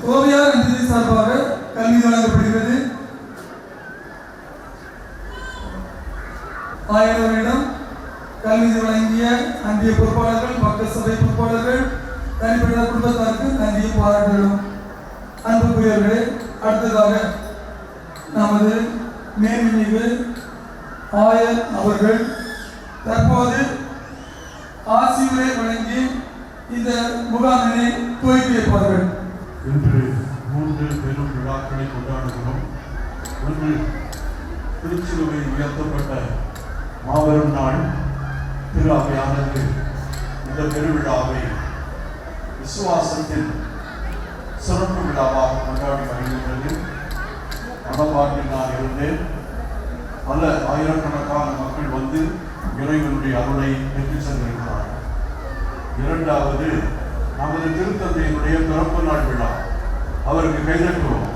கோவியார் அன்பின் சார்பாக கல்வி வழங்கப்படுகிறது. 1000 வருடம் கல்வி வழங்கிய அன்பிய பொறுப்பாளர்கள், மக்கள் சபை பொறுப்பாளர்கள், தனிப்பட்ட குடும்பத்தாருக்கு நன்றியும் பாராட்டுகளும். அன்புக்குரியவர்களே, அடுத்ததாக நமது மேன்மிகு ஆயர் அவர்கள் தற்போது ஆசியுரை வழங்கி இந்த முகாமினை துவக்கி வைப்பார்கள். இன்று 3 பெரும் விழாக்களை கொண்டாடுகிறோம். ஒன்று, திருச்சிலுவை உயர்த்தப்பட்ட மாபெரும் நாள் திரு அவையானது இந்த பெருவிழாவை விசுவாசத்தின் சிறப்பு விழாவாக கொண்டாடி வருகின்றது. மனப்பாட்டில் நான் இருந்தேன். பல ஆயிரக்கணக்கான மக்கள் வந்து இறைவனுடைய அருளை பெற்று சென்றிருக்கிறார்கள். இரண்டாவது, நமது திருத்தந்தையினுடைய பிறப்பு நாள் விழா. அவருக்கு கைதட்டுவோம்.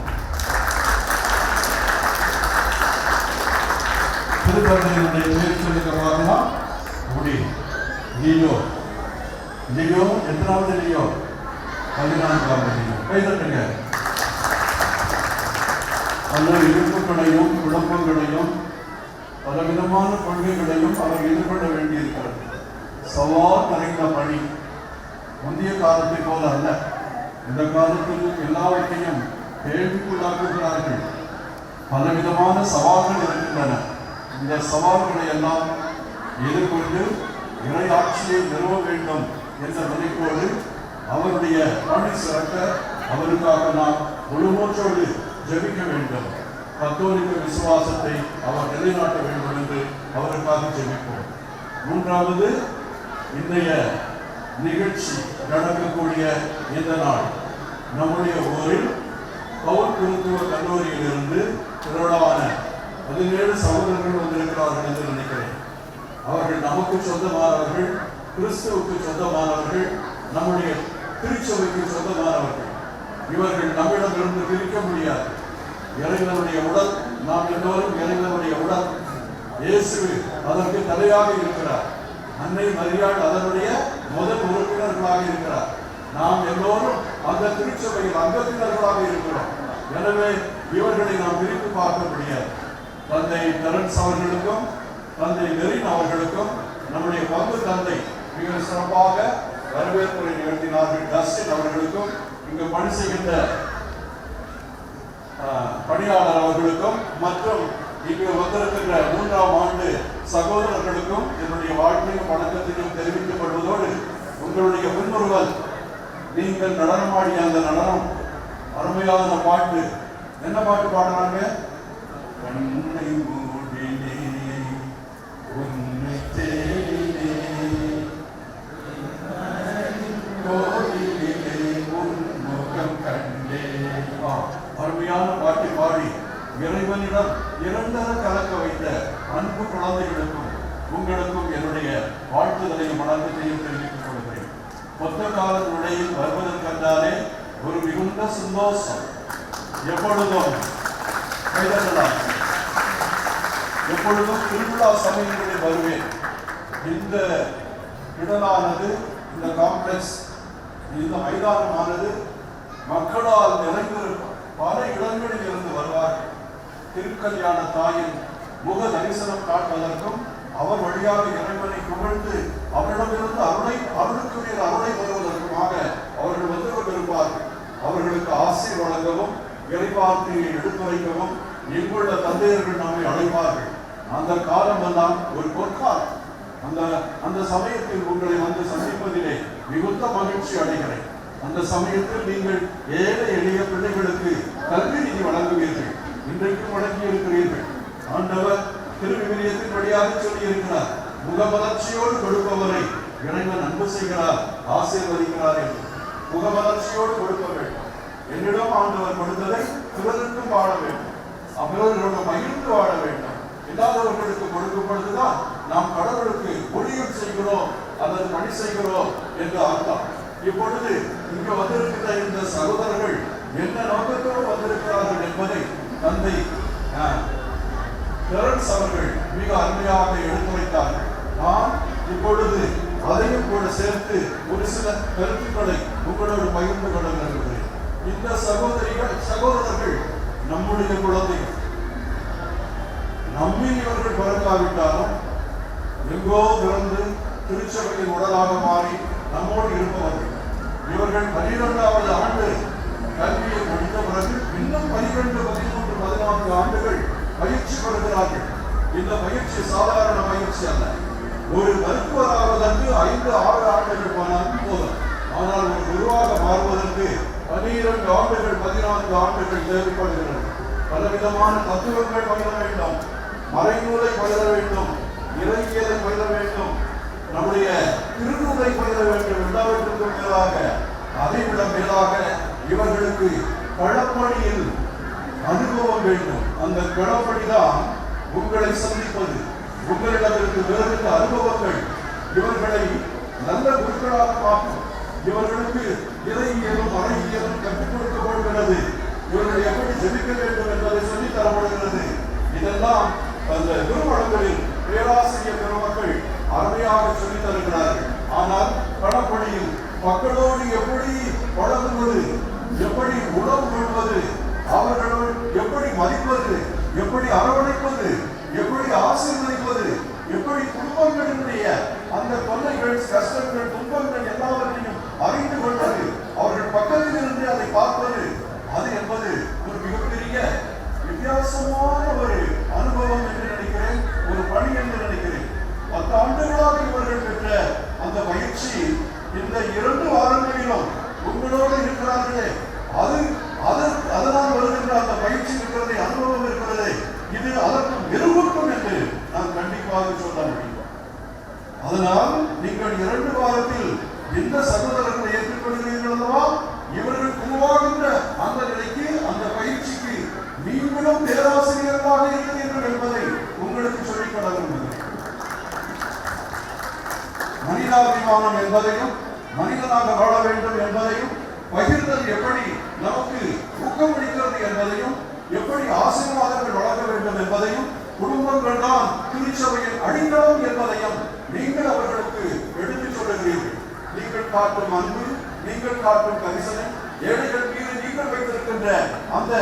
திருத்தந்தையினுடைய பேர் சொல்லுகிறவார்களா? முடி லியோ. லியோ எத்தனாவது லியோ? 14வது லியோ. கைதட்டுங்க. பல இழப்புகளையும் குழப்பங்களையும் பலவிதமான கொள்கைகளையும் அவர் எதிர்கொள்ள வேண்டியிருக்கிறது. சவால் நிறைந்த பணி. முந்தைய காலத்தை போல அல்ல. இந்த காலத்தில் எல்லாவற்றையும் கேள்விக்குள்ளாக்குகிறார்கள். பலவிதமான சவால்கள் இருக்கின்றன. இந்த சவால்களை எல்லாம் எதிர்கொண்டு இறை ஆட்சியை நிறுவ வேண்டும் என்ற நினைப்போடு அவருடைய பணி சிறக்க அவருக்காக நாம் முழுமூச்சோடு ஜெபிக்க வேண்டும். கத்தோலிக்க விசுவாசத்தை அவர் நிலைநாட்ட வேண்டும் என்று அவருக்காக ஜெபிப்போம். மூன்றாவது, இன்றைய நிகழ்ச்சி நடக்கக்கூடிய இந்த நாள் நம்முடைய ஊரில் பவுல் குருத்துவ கல்லூரியிலிருந்து திரளான 17 சகோதரர்கள் வந்திருக்கிறார்கள் என்று நினைக்கிறேன். அவர்கள் நமக்கு சொந்தமானவர்கள், கிறிஸ்துவுக்கு சொந்தமானவர்கள், நம்முடைய திருச்சபைக்கு சொந்தமானவர்கள். இவர்கள் நம்மிடமிருந்து பிரிக்க முடியாது. இறைவனுடைய உடல், நாம் எல்லோரும் இறைவனுடைய உடல். இயேசு அதற்கு தலையாக இருக்கிறார். அன்னை மரியாள் அதனுடைய முதல் உறுப்பினர்களாக இருக்கிறார். நாம் எல்லோரும் அந்த திருச்சபையில் அங்கத்தினர்களாக இருக்கிறோம். எனவே இவர்களை நாம் பிரித்து பார்க்க முடியாது. தந்தை டெரன்ஸ் அவர்களுக்கும் தந்தை லெரின் அவர்களுக்கும் நம்முடைய பங்கு தந்தை மிக சிறப்பாக வரவேற்புரை நிகழ்த்தினார்கள் டஸ்டின் அவர்களுக்கும் இங்கு பணி செய்கின்ற பணியாளர் அவர்களுக்கும் மற்றும் இங்கு வந்திருக்கின்ற 3ஆம் ஆண்டு சகோதரர்களுக்கும் என்னுடைய வாழ்க்கையும் வணக்கத்தையும் தெரிவித்துக் கொள்வதோடு உங்களுடைய முன்னுருவல் நீங்கள் நடனமாடிய அந்த நடனம் அருமையான பாட்டு என்ன பாட்டு பாடுறாங்க? கண்ணை மூடினே உன்னை தேடினே கோயிலிலே உன் முகம் கண்டே. அருமையான பாட்டை பாடி இறைவனிடம் இரண்டர கலக்க வைத்த அன்பு குழந்தைகளுக்கும் உங்களுக்கும் என்னுடைய வாழ்த்துதலையும் வணக்கத்தையும் தெரிவித்துக் கொள்கிறேன். மொத்த கால நுழையில் வருவதற்கென்றாலே ஒரு மிகுந்த சந்தோஷம். எப்பொழுதும் கைதட்டலாம். எப்பொழுதும் திருவிழா சமயங்களில் வருவேன். இந்த இடலானது, இந்த காம்ப்ளெக்ஸ், இந்த மைதானமானது மக்களால் நிறைந்திருக்கும். பல இடங்களில் இருந்து வருவார்கள். திருக்கல்யாண தாயின் முக தரிசனம் காட்டுவதற்கும் அவர் வழியாக இறைவனை புகழ்ந்து அவரிடமிருந்து அவர்களுக்குரிய அருளை வருவதற்குமாக அவர்கள் வந்து கொண்டிருப்பார்கள். அவர்களுக்கு ஆசை வழங்கவும் இறைவார்த்தையை எடுத்துரைக்கவும் இங்குள்ள தந்தையர்கள் நம்மை அழைப்பார்கள். அந்த காலம் எல்லாம் ஒரு பொற்காலம். அந்த சமயத்தில் உங்களை வந்து சந்திப்பதிலே மிகுந்த மகிழ்ச்சி அடைகிறேன். அந்த சமயத்தில் நீங்கள் ஏழை எளிய பிள்ளைகளுக்கு கல்வி நிதி வழங்குவீர்கள். இன்றைக்கும் வழங்கி இருக்கிறீர்கள். ஆண்டவர் திருவிவிலியத்தின் வழியாக சொல்லி இருக்கிறார், முகமலர்ச்சியோடு கொடுப்பவரை இறைவன் அன்பு செய்கிறார், ஆசீர்வதிக்கிறார் என்று. முகமலர்ச்சியோடு கொடுக்க வேண்டும். என்னிடம் ஆண்டவர் கொடுத்ததை பிறருக்கும் வாழ வேண்டும், அவர்களோடு மகிழ்ந்து வாழ வேண்டும். இல்லாதவர்களுக்கு கொடுக்கும் பொழுதுதான் நாம் கடவுளுக்கு ஊழியம் செய்கிறோம் அல்லது பணி செய்கிறோம் என்று அர்த்தம். இப்பொழுது இங்கு வந்திருக்கிற இந்த சகோதரர்கள் என்ன நோக்கத்தோடு வந்திருக்கிறார்கள் என்பதை தந்தை டெரன்ஸ் அவர்கள் மிக அருமையாக எடுத்துரைத்தார்கள். நான் இப்பொழுது அதையும் கூட சேர்த்து ஒரு சில கருத்துக்களை உங்களோடு பகிர்ந்து கொள்ள விரும்புகிறேன். இந்த சகோதரர்கள் நம்முடைய குழந்தைகள். நம்மில் இவர்கள் பிறக்காவிட்டாலும் எங்கோ பிறந்து திருச்சபையின் உடலாக மாறி நம்மோடு இருப்பவர்கள். இவர்கள் 12வது ஆண்டு கல்வியை முடித்த பிறகு இன்னும் 12, 13, 14 ஆண்டுகள் பயிற்சி பெறுகிறார்கள். இந்த பயிற்சி சாதாரண பயிற்சி அல்ல. ஒரு மருத்துவராவதற்கு 5, 6 ஆண்டுகள் போனாலும் போதும். ஆனால் ஒரு குருவாக மாறுவதற்கு 12 ஆண்டுகள், 14 ஆண்டுகள் தேவைப்படுகிறது. பலவிதமான தத்துவங்கள் பயிர வேண்டும், மறைநூலை பயிர வேண்டும், இலக்கியத்தை பயிர வேண்டும், நம்முடைய திருநூலை பயிர வேண்டும். எல்லாவற்றுக்கும் மேலாக, அதைவிட மேலாக இவர்களுக்கு களப்பணியில் அனுபவம் வேண்டும். அந்த களப்பணிதான் உங்களை சந்திப்பது. உங்களிடத்திற்கு வருகின்ற அனுபவங்கள் இவர்களை நல்ல குருக்களாக மாற்றும். இவர்களுக்கு இறையியலும் அறையியலும் கற்றுக் கொடுக்கப்படுகிறது. இவர்கள் எப்படி ஜெபிக்க வேண்டும் என்பதை சொல்லித் தரப்படுகிறது. இதெல்லாம் அந்த குருமடங்களில் பேராசிரியர் பெருமக்கள் அருமையாக சொல்லித் தருகிறார்கள். ஆனால் களப்பணியில் மக்களோடு எப்படி பழகுவது, எப்படி உணவு கொள்வது, அவர்களோடு எப்படி மதிப்பது, எப்படி அரவணைப்பது, எப்படி ஆசீர்வதிப்பது, எப்படி குடும்பங்களினுடைய அந்த தொல்லைகள், கஷ்டங்கள், துன்பங்கள் எல்லாவற்றையும் அறிந்து கொள்வது, அவர்கள் பக்கத்தில் இருந்து அதை பார்ப்பது, அது என்பது ஒரு மிகப்பெரிய வித்தியாசமான ஒரு அனுபவம் என்று நினைக்கிறேன், ஒரு பணி என்று நினைக்கிறேன். 10 ஆண்டுகளாக இவர்கள் பெற்ற அந்த பயிற்சி இந்த 2 வாரங்களிலும் உங்களோடு இருக்கிறார்களே, அதனால் வருகின்ற அந்த பயிற்சி இருக்கிறதை, அனுபவம் இருக்கிறது, இது அதற்கு மெருகூட்டும் என்று நான் கண்டிப்பாக சொல்ல முடியும். அதனால் நீங்கள் 2 வாரத்தில் எந்த சகோதரர்களை ஏற்றுக்கொள்கிறீர்கள் அல்லவா, இவர்கள் குருவாகின்ற அந்த நிலைக்கு, அந்த பயிற்சிக்கு நீங்களும் பேராசிரியர்களாக இருக்கிறீர்கள் என்பதை உங்களுக்கு சொல்லிக்கொள்ள விரும்புகிறேன். மனிதாபிமானம் என்பதையும், மனிதனாக வாழ வேண்டும் என்பதையும், பகிர்ந்தது எப்படி நமக்கு ஊக்கமளிக்கிறது என்பதையும், எப்படி ஆசீர்வாதங்கள் வழங்க வேண்டும் என்பதையும், குடும்பங்கள் தான் திருச்சபையின் அடித்தளம் என்பதையும் நீங்கள் அவர்களுக்கு எடுத்துச் சொல்லுகிறீர்கள். நீங்கள் காட்டும் அன்பு, நீங்கள் காட்டும் கரிசனை, ஏழைகள் மீது நீங்கள் வைத்திருக்கின்ற அந்த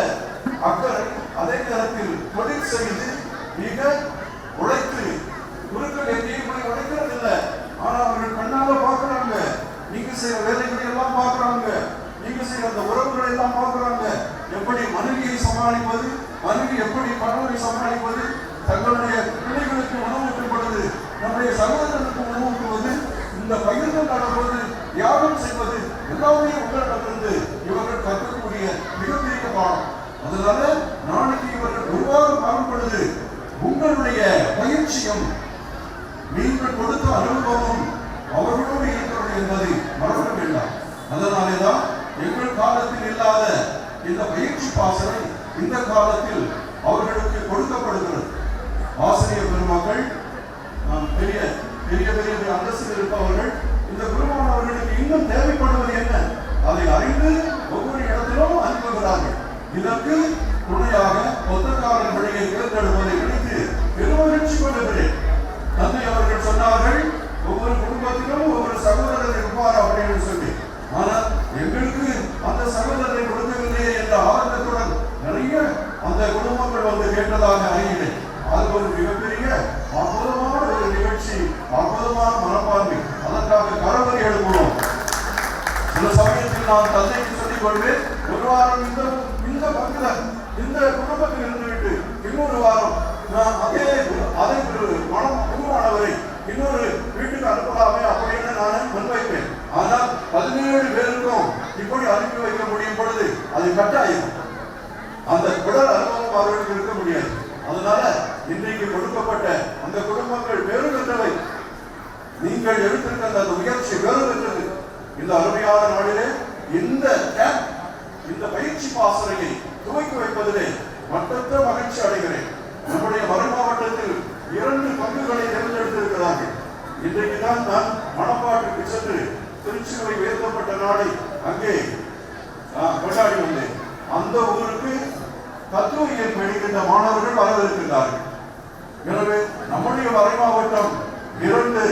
அக்கறை, அதே நேரத்தில் தொழில் செய்து மிக உழைத்து எல்லாம் பார்க்கிறாங்க. எப்படி மனைவியை சமாளிப்பது, மனைவி எப்படி கணவனை சமாளிப்பது, தங்களுடைய பிள்ளைகளுக்கு உணவூட்டும் பொழுது நம்முடைய சகோதரனுக்கு உணவூட்டுவது, இந்த பகிர்ந்து நடப்பது, தியாகம் செய்வது எல்லாமே உங்களிடமிருந்து இவர்கள் கற்கக்கூடிய மிகப்பெரிய பாடம். அதனால நாளைக்கு இவர்கள் உருவாக மாறும் பொழுது உங்களுடைய பயிற்சியும் நீங்கள் கொடுத்த அனுபவமும் அவர்களோடு இருக்கிறது என்பதை மறக்க வேண்டாம். அதனாலேதான் எங்கள் காலத்தில் இல்லாத இந்த பயிற்சி பாசனை இந்த காலத்தில் அவர்களுக்கு கொடுக்கப்படுகிறது. ஆசிரியர் பெருமக்கள், பெரிய பெரிய பெரிய அந்தஸ்தில் இருப்பவர்கள் இந்த குருவானவர்களுக்கு இன்னும் தேவைப்படுவது என்ன அதை அறிந்து ஒவ்வொரு இடத்திலும் அனுப்புகிறார்கள். இதற்கு துணையாக ஒத்தக்காரன் வழியை தேர்ந்தெடுப்பதை நினைத்து பெருமகிழ்ச்சி கொள்ளுகிறேன். தந்தை அவர்கள் சொன்னார்கள், ஒவ்வொரு குடும்பத்திலும் ஒவ்வொரு சகோதரர் இருப்பார் அப்படின்னு சொல்லி. ஆனால் எங்களுக்கு அந்த சகோதரரை கொடுக்கவில்லையே என்ற ஆனந்தத்துடன் நிறைய அந்த குடும்பங்கள் வந்து கேட்டதாக அறிகிறேன். அது ஒரு மிகப்பெரிய அற்புதமான ஒரு நிகழ்ச்சி, அற்புதமான மனப்பான்மை. அதற்காக கரவறை எழுப்புவோம். சில சமயத்தில் நான் தந்தைக்கு சொல்லிக் கொள்வேன், ஒரு வாரம் இந்த பங்குல இந்த குடும்பத்தில் இருந்துவிட்டு இன்னொரு வாரம் நான் அதை மனம் உருவானவரை இன்னொரு வீட்டுக்கு அனுப்பலாமே அப்படின்னு நான் முன்வைப்பேன். ஆனால் 17 பேருக்கும் இப்படி அனுப்பி வைக்க முடியும் பொழுது அது கட்டாயம். அந்த உடல் அனுபவம் அவர்களுக்கு இருக்க முடியாது. அதனால இன்றைக்கு கொடுக்கப்பட்ட அந்த குடும்பங்கள் வேறு பெற்றவை. நீங்கள் எடுத்திருக்கிற அந்த முயற்சி வேறு பெற்றது. இந்த அருமையான நாளிலே இந்த பயிற்சி பாசறையை துவக்கி வைப்பதிலே மற்றற்ற மகிழ்ச்சி அடைகிறேன். நம்முடைய மறை மாவட்டத்தில் 2 பங்குகளை தேர்ந்தெடுத்திருக்கிறார்கள். இன்றைக்கு தான் நான் மணப்பாட்டுக்கு சென்று திருச்சிவை உயர்த்தப்பட்ட நாளை அங்கே கொண்டாடி வந்தேன். அந்த ஊருக்கு தத்துவியல் படிக்கின்ற மாணவர்கள் வரவிருக்கிறார்கள். எனவே நம்முடைய மறை மாவட்டம் 2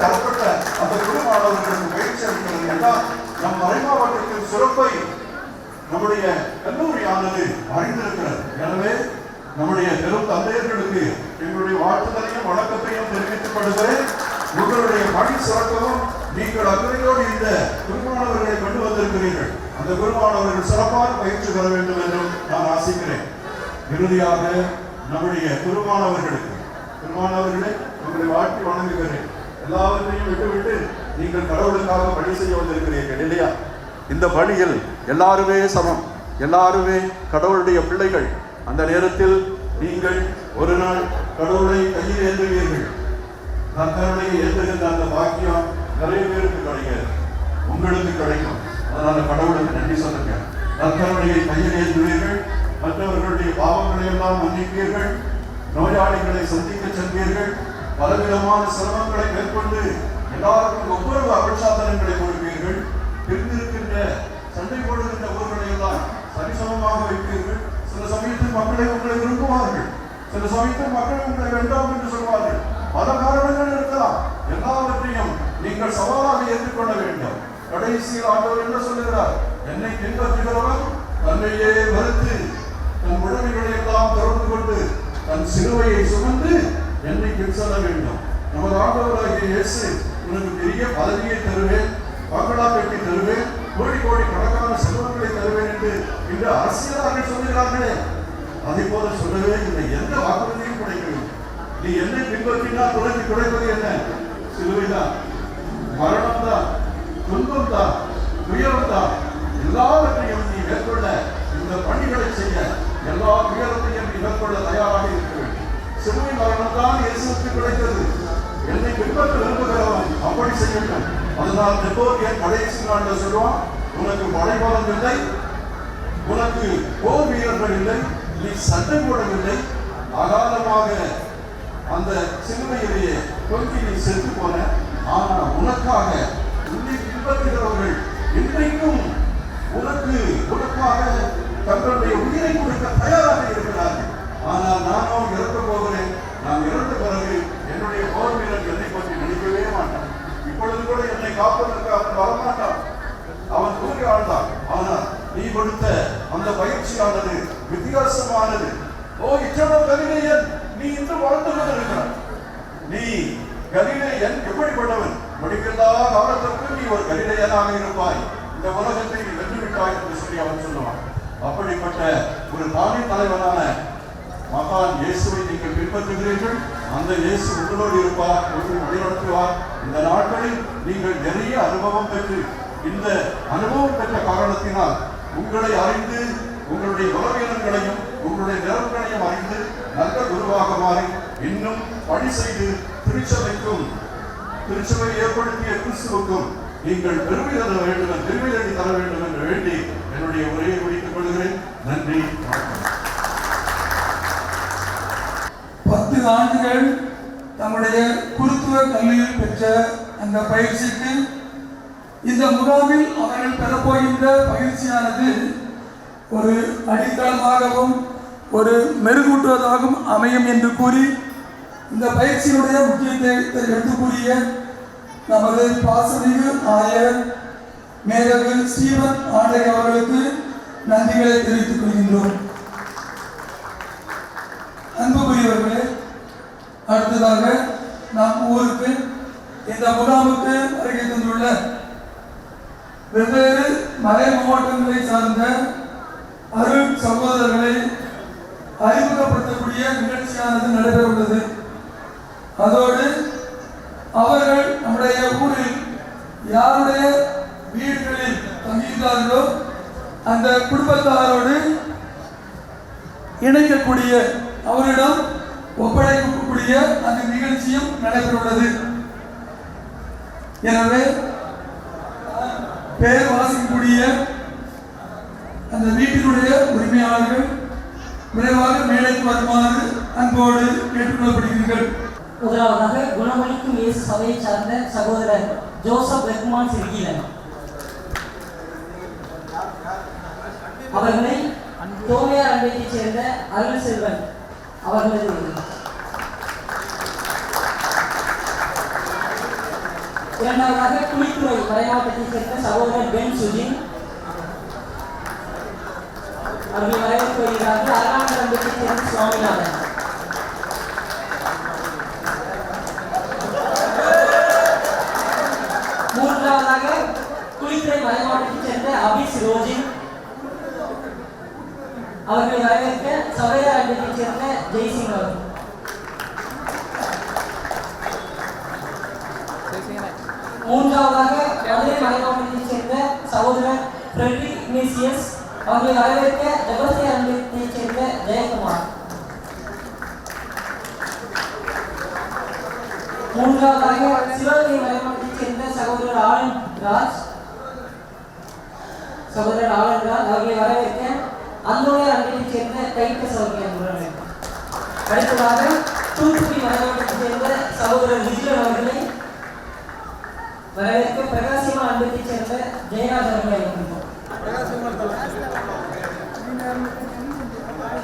தரப்பட்ட அந்த குழு மாணவர்களுக்கு பயிற்சி அளிக்கிறது என்றால் நம் மறை மாவட்டத்தின் சிறப்பை நம்முடைய கல்லூரியானது அறிந்திருக்கிறது. எனவே நம்முடைய பெரும் தந்தையர்களுக்கு எங்களுடைய வாழ்த்துதலையும் வணக்கத்தையும் தெரிவித்துக் கொள்கிறேன். உங்களுடைய பணி சிறக்கவும் நீங்கள் அக்கறையோடு இந்த குருமானவர்களை கொண்டு வந்திருக்கிறீர்கள். அந்த குருமானவர்கள் சிறப்பான பயிற்சி பெற வேண்டும் என்றும் நான் ஆசிக்கிறேன். இறுதியாக நம்முடைய குருமானவர்களுக்கு உங்களை வாழ்த்தி வணங்குகிறேன். எல்லாவற்றையும் விட்டுவிட்டு நீங்கள் கடவுளுக்காக பணி செய்ய வந்திருக்கிறீர்கள் இல்லையா? இந்த பணியில் எல்லாருமே சமம், எல்லாருமே கடவுளுடைய பிள்ளைகள். அந்த நேரத்தில் நீங்கள் ஒரு நாள் கடவுளை கையில் ஏந்துவீர்கள். கர்த்தருடைய ஏந்துகின்ற அந்த பாக்கியம் நிறைய பேருக்கு கிடைக்காது, உங்களுக்கு கிடைக்கும். அதனால கடவுளுக்கு நன்றி சொல்லுங்க. கர்த்தருடைய கையில் ஏந்துவீர்கள், மற்றவர்களுடைய பாவங்களை எல்லாம் மன்னிப்பீர்கள், நோயாளிகளை சந்திக்க செல்வீர்கள், பலவிதமான சிரமங்களை மேற்கொண்டு எல்லாருக்கும் ஒவ்வொரு அபட்சாதனங்களை கொடுப்பீர்கள். பிரிந்திருக்கின்ற சண்டை போடுகின்ற ஊர்களை எல்லாம் சரிசமமாக வைப்பீர்கள். சில சமயத்தில் மக்களை உங்களை விரும்புவார்கள், சில சமயத்தில் மக்கள் உங்களை வேண்டாம் என்று சொல்வார்கள். பல காரணங்கள் இருக்கலாம். எல்லாவற்றையும் நீங்கள் சவாலாக ஏற்றுக்கொள்ள வேண்டும். கடைசியில் ஆண்டவர் என்ன சொல்லுகிறார்? என்னை பின்பற்றுகிறவன் தன்னையே மறுத்து தன் உடமைகளை எல்லாம் திறந்து கொண்டு தன் சிலுவையை சுமந்து என்னை பின்செல்ல வேண்டும். நமது ஆண்டவராகிய இயேசு உனக்கு பெரிய பதவியை தருவேன், பங்களா பெட்டி தருவேன், கோடி கோடி கணக்கான செல்வங்களை தருவேன் என்று இன்று அரசியலாளர்கள் சொல்லுகிறார்களே, அதை போல சொல்லவே இல்லை. எந்த வாக்குறுதியும் கிடைக்கவில்லை. நீ என்னை பின்பற்றினால் உனக்கு கிடைப்பது என்ன? சிலுவைதான், மரணம் தான், துன்பம் தான், துயரம் தான். எல்லாவற்றையும் நீ மேற்கொள்ள, இந்த பணிகளை செய்ய எல்லா துயரத்தையும் நீ மேற்கொள்ள தயாராக இருக்க வேண்டும். சிலுவை மரணம் தான் இயேசுவுக்கு கிடைத்தது. என்னை பின்பற்ற விரும்புகிறவன் அப்படி செய்யட்டும். அதனால் நெப்போலியன் கடைசி நாளில் சொல்லுவான், உனக்கு படைபலம் இல்லை, உனக்கு போர் வீரர்கள் இல்லை, நீ சண்டை போடவில்லை, அகாலமாக அந்த சிலுவையிலேயே தொங்கி நீ செத்து போன. ஆனால் உனக்காக உன்னை பின்பற்றுகிறவர்கள் இன்றைக்கும் உனக்காக தங்களுடைய உயிரை கொடுக்க தயாராக இருக்கிறார்கள். ஆனால் நானோ இறக்க போகிறேன். நான் இறந்த பிறகு என்னுடைய போர் வீரர் என்னை பற்றி நினைக்கவே மாட்டான். இப்பொழுது கூட என்னை காப்பதற்கு அவன் வரமாட்டான். அவன் தூங்கி ஆழ்ந்தான். ஆனால் நீ கொடுத்த அந்த பயிற்சியானது வித்தியாசமானது. ஓ இச்சனோ கலிலேயன், நீ இன்று வாழ்ந்து கொண்டிருக்கிறாய். நீ கலிலேயன் எப்படிப்பட்டவன்? முடிவில்லா காலத்திற்கு நீ ஒரு கலிலேயனாக இருப்பாய். இந்த உலகத்தை நீ வென்று விட்டாய் என்று சொல்லி அவன் சொல்லுவான். அப்படிப்பட்ட ஒரு தானி தலைவனான மகான் இயேசுவை நீங்கள் பின்பற்றுகிறீர்கள். அந்த இயேசு உங்களோடு இருப்பார், உங்களை வழிநடத்துவார். இந்த நாட்களில் நீங்கள் நிறைய அனுபவம் பெற்று, இந்த அனுபவம் பெற்ற காரணத்தினால் உங்களை அறிந்து, உங்களுடைய பலவீனங்களையும் உங்களுடைய நிறங்களையும் அறிந்து நல்ல குருவாக மாறி இன்னும் பணி செய்து திருச்சபைக்கும் திருச்சபை ஏற்படுத்திய கிறிஸ்துவுக்கும் நீங்கள் பெருமை தர வேண்டும், பெருமை தேடி தர வேண்டும் என்று வேண்டி என்னுடைய உரையை முடித்துக் கொள்கிறேன். நன்றி, வணக்கம். 10 ஆண்டுகள் தம்முடைய குருத்துவ கல்வியில் பெற்ற அந்த பயிற்சிக்கு இந்த முகாமில் அவர்கள் பெறப்போகின்ற பயிற்சியானது ஒரு அடித்தளமாகவும் ஒரு மெருகூட்டுவதாகவும் அமையும் என்று கூறி இந்த பயிற்சியினுடைய முக்கியத்துவத்தை எடுத்து கூறிய நமது பாசமிகு ஆயர் மேதகு ஸ்டீவன் ஆண்டை அவர்களுக்கு நன்றிகளை தெரிவித்துக் கொள்கின்றோம். அன்புக்குரியவர்களே, அடுத்ததாக நம் ஊருக்கு இந்த முகாமுக்கு வருகை தந்துள்ள வெவ்வேறு மலை மாவட்டங்களை சார்ந்த அருள் சகோதரர்களை அறிமுகப்படுத்தக்கூடிய நிகழ்ச்சியானது நடைபெற உள்ளது. அதோடு அவர்கள் நம்முடைய ஊரில் யாருடைய வீடுகளில் தங்குகிறார்களோ அந்த குடும்பத்தாரோடு இணைக்கக்கூடிய, அவரிடம் ஒப்படைக்கக்கூடிய அந்த நிகழ்ச்சியும் நடைபெற உள்ளது. எனவே பெயர் வாசிக்கக்கூடிய அந்த வீட்டினுடைய உரிமையாளர்கள் விரைவாக மேடைக்கு வருமாறு அன்போடு கேட்டுக்கொள்ளப்படுகிறீர்கள். முதலாவதாக குணமளிக்கும் இயேசு சபையை சார்ந்த சகோதரர் ஜோசப் ரெஹ்மான் சிர்கிலன் அவர்களை தோமையார் அன்பையைச் சேர்ந்த அருள் செல்வன் அவர்களது இரண்டாவதாக குளித்துறை மறைமாவட்டத்தைச் சேர்ந்த சகோதரர் பென் சுஜின் அவர்களை வரவேற்று வருகிறார்கள். அருணாச்சல அன்பையைச் சேர்ந்த சுவாமிநாதன். மூன்றாவதாக குளித்துறை மறைமாவட்டத்தைச் சேர்ந்த அபிஸ் ரோஜின் அவர்களை வரவேற்க சபையார் அன்பையைச் சேர்ந்த ஜெய்சிங் அவர்கள். மூன்றாவதாக மதுரை மறைமாவட்டத்தைச் சேர்ந்த சகோதரர் ஃப்ரெட்ரிக் இக்னேசியஸ் அவர்களை வரவேற்க ஜெபஸ்தியார் அன்பையைச் சேர்ந்த ஜெயக்குமார். மூன்றாவதாக சிவகங்கை மறைமாவட்டத்தைச் சேர்ந்த சகோதரர் ஆலன் ராஜ் அவர்களை வரவேற்க அந்தோனியார் அன்பையைச் சேர்ந்த டைட்டஸ் அவர்களை. அடுத்ததாக தூத்துக்குடி மறைமாவட்டத்தைச் சேர்ந்த சகோதரர் விஜயன் அவர்களை வரவேற்க பிரகாசிமா அன்பையைச் சேர்ந்த ஜெயராஜ் அவர்களை அழைக்கின்றோம்.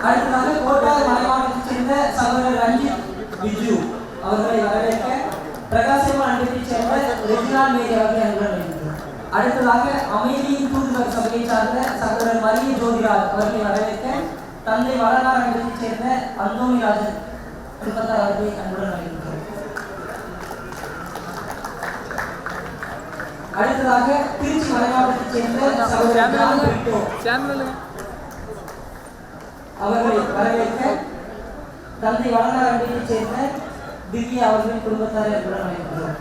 அடுத்ததாக கோட்டார் மறைமாவட்டத்தைச் சேர்ந்த சகோதரர் ரஞ்சித் விஜு அவர்களை வரவேற்க பிரகாசிமா அன்பையைச் சேர்ந்த ரெஜினால் மேரி அவர்களை அழைக்கின்றோம். அடுத்ததாக அமைதியின் தூதுவர் சபையை சார்ந்த சகோதரர் மரிய ஜோதிராஜ் அவர்களை வரவேற்க தந்தை வளனார் அன்பையைச் சேர்ந்த அந்தோணிராஜன் குடும்பத்தார் அவர்களை அன்புடன் அழைக்கின்றோம். அடுத்ததாக திருச்சி மலைமாவட்டத்தைச் சேர்ந்த சகோதரர் ஜான் பிரிட்டோ அவர்களை வரவேற்க தந்தை வளனார் அன்பையைச் சேர்ந்த திவ்யா அவர்களின் குடும்பத்தாரை அன்புடன் அழைக்கின்றோம்.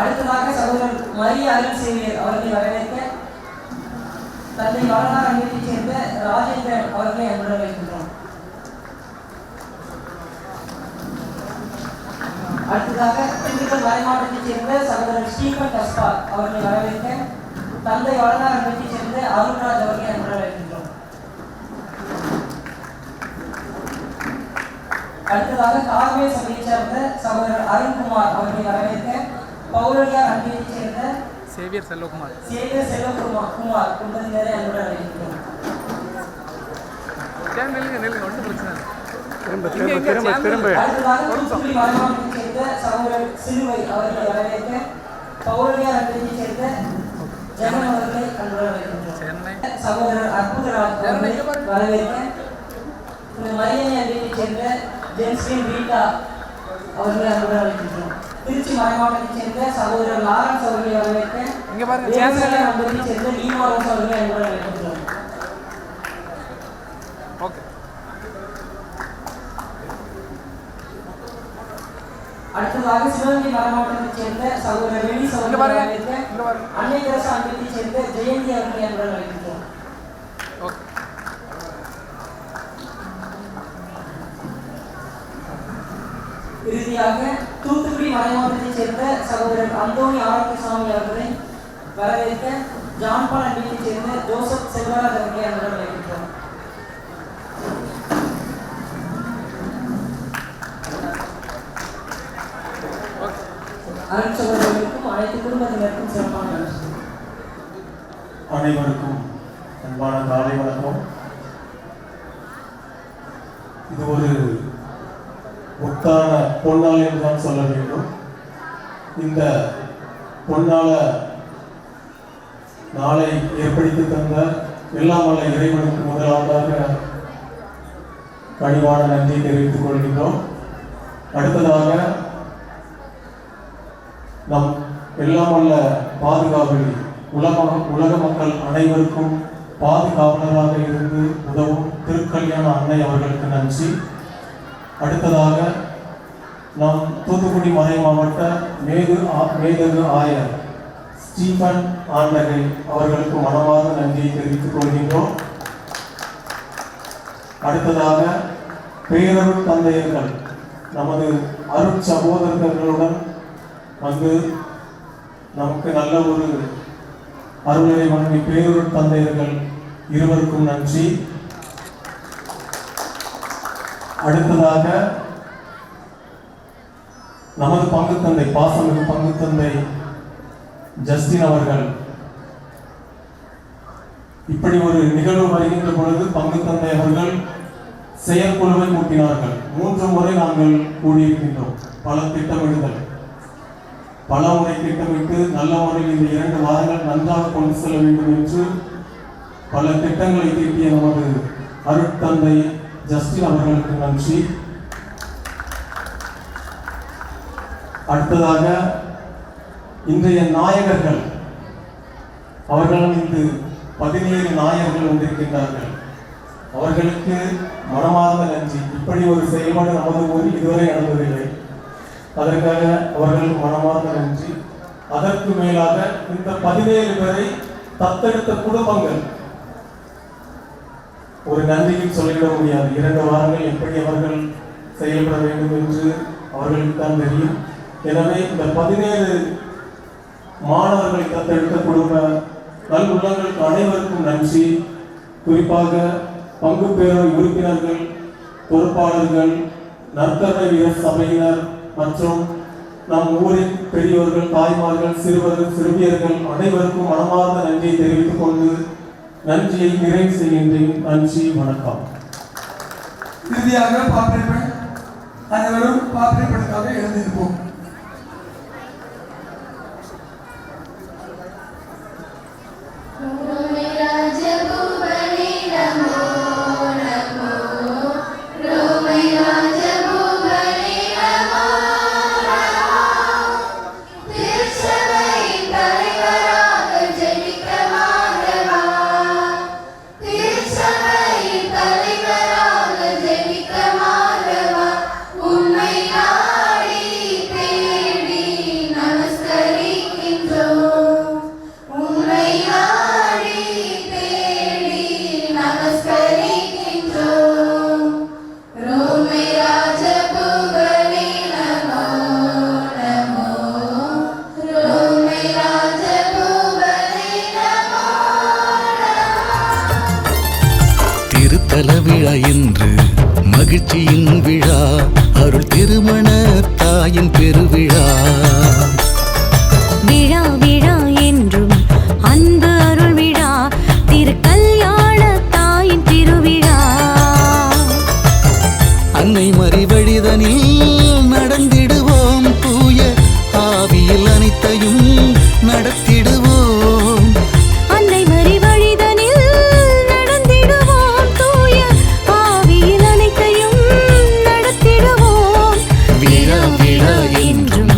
அடுத்ததாக சகோதரர் மரிய அருள் சேவியர் அவர்களை வரவேற்க தந்தை வளனார் அன்பையைச் சேர்ந்த ராஜேந்திரன் அவர்களை அன்புடன் அழைக்கின்றோம். அடுத்ததாக திண்டுக்கல் மறைமாவட்டத்தைச் சேர்ந்த சகோதரர் ஸ்டீபன் கஸ்பார் அவர்களை வரவேற்க தந்தை வளனார் அன்பையைச் சேர்ந்த அருண்ராஜ் அவர்களை அன்புடன் அழைக்கின்றோம். அடுத்ததாக கார்மே சபையைச் சேர்ந்த சகோதரர் அருண்குமார் அவர்களை வரவேற்க பௌரடியார் அன்பையைச் சேர்ந்த சேவியர் செல்வகுமார் குடும்பத்தினரை அன்புடன் அழைக்கின்றோம். அடுத்ததாக தூத்துக்குடி மறைமாவட்டத்தைச் சேர்ந்த சகோதரர் சிலுவை அவர்களை வரவேற்க பௌரடியார் அன்பையைச் சேர்ந்த ஜெகன் அவர்களை அன்புடன் அழைக்கின்றோம். சகோதரர் அற்புதராஜ் அவர்களை வரவேற்க மரியனை அன்பையைச் சேர்ந்த ஜென்ஸ்வின் ரீட்டா அவர்களை அன்புடன் அழைக்கின்றோம். திருச்சி மறைமாவட்டத்தைச் சேர்ந்த சகோதரர் லாரன்ஸ் அவர்களை வரவேற்க நம்பரைச் சேர்ந்த நீமாரன்ஸ் அவர்களை அன்புடன் அழைக்கின்றோம். அடுத்ததாக சிவகங்கை மறைமாவட்டத்தைச் சேர்ந்த சகோதரர் ரெனிஸ் அவர்களை வரவேற்க அன்னை தெரசா அன்பத்தைச் சேர்ந்த ஜெயந்தி அவர்களை அன்புடன் அழைக்கின்றோம். இறுதியாக தூத்துக்குடி மறைமாவட்டத்தைச் சேர்ந்த சகோதரர் அந்தோணி ஆரோக்கியசாமி அவர்களை வரவேற்க ஜான்பால் அன்பத்தைச் சேர்ந்த ஜோசப் செல்வராஜ் அவர்களை அன்புடன் அழைக்கின்றோம். அருள் சகோதரர்களுக்கும் அனைத்து குடும்பத்தினருக்கும் சிறப்பான நன்றி. அனைவருக்கும் அன்பான காலை வணக்கம். இது ஒரு முத்தான பொன்னாள் என்று தான் சொல்ல வேண்டும். இந்த பொன்னாள நாளை ஏற்படுத்தி தந்த எல்லாம் வல்ல இறைவனுக்கு முதலாவதாக கனிவான நன்றியை தெரிவித்துக் கொள்கின்றோம். அடுத்ததாக நம் எல்லாம் வல்ல பாதுகாவலி உலக மக்கள் அனைவருக்கும் பாதுகாவலராக இருந்து உதவும் திருக்கல்யாண அன்னை அவர்களுக்கு நன்றி. அடுத்ததாக நம் தூத்துக்குடி மறை மாவட்ட மேதகு ஆயர் ஸ்டீபன் ஆண்டகை அவர்களுக்கு மனமார்ந்த நன்றியை தெரிவித்துக் கொள்கின்றோம். அடுத்ததாக பேரருள் தந்தையர்கள் நமது அருட் சகோதரர்களுடன் வந்து நமக்கு நல்ல ஒரு அருளை வழங்கி பேரருள் தந்தையர்கள் இருவருக்கும் நன்றி. அடுத்ததாக நமது பங்கு தந்தை பாசமிகு பங்கு தந்தை ஜஸ்டின் அவர்கள் இப்படி ஒரு நிகழ்வு வருகின்ற பொழுது பங்கு தந்தை அவர்கள் செயற்குழுவை கூட்டினார்கள். 3 முறை நாங்கள் கூடியிருக்கின்றோம். பல திட்டமிடுதல், பல முறை திட்டமிட்டு நல்ல முறையில் இந்த 2 வாரங்கள் நன்றாக கொண்டு செல்ல வேண்டும் என்று பல திட்டங்களை தீட்டிய நமது அருட்தந்தை ஜஸ்டின் அவர்களுக்கு நன்றி. அடுத்ததாக இன்றைய நாயகர்கள் அவர்களும் இன்று 17 நாயகர்கள் வந்திருக்கின்றார்கள். அவர்களுக்கு மனமார்ந்த நன்றி. இப்படி ஒரு செயல்பாடு நமது ஊரில் இதுவரை நடந்ததில்லை. அதற்காக அவர்களுக்கு மனமார்ந்த நன்றி. அதற்கு மேலாக இந்த 17 பேரை தத்தெடுத்த குடும்பங்கள் ஒரு நன்றியில் சொல்லிவிட முடியாது. 2 வாரங்கள் எப்படி அவர்கள் செயல்பட வேண்டும் என்று அவர்களுக்கு தான் தெரியும். எனவே இந்த 17 மாணவர்களை தத்தெடுத்த குடும்ப நல் உள்ளங்களுக்கு அனைவருக்கும் நன்றி. குறிப்பாக பங்கு பேரவை உறுப்பினர்கள், பொறுப்பாளர்கள், நற்கருணை வீரர் சபையினர் மற்றும் நம் ஊரின் பெரியோர்கள், தாய்மார்கள், சிறுவர்கள், சிறுமியர்கள் அனைவருக்கும் மனமார்ந்த நன்றியை தெரிவித்துக் கொண்டு நன்றியை நிறைவு செய்கின்றேன். நன்றி, வணக்கம். இறுதியாக பாப்பிரைப்பெண் அனைவரும் பாப்பிரைப்பெண்ணுக்காக எழுந்திருப்போம். விழா என்று மகிழ்ச்சியின் விழா, அருள் திருமண தாயின் பெருவிழா. விழா விழா என்றும் அன்பு அருள் விழா, திரு கல்யாண தாயின் திருவிழா. அன்னை மறிவழிதனில் நடந்திடுவோம், தூய ஆவியில் அனைத்தையும் நடத்திடுவோம். அன்னை மறிவழிதனில் நடந்திடுவோம், தூய ஆவியில் அனைத்தையும் நடத்திடுவோம். விழா விழா என்றும்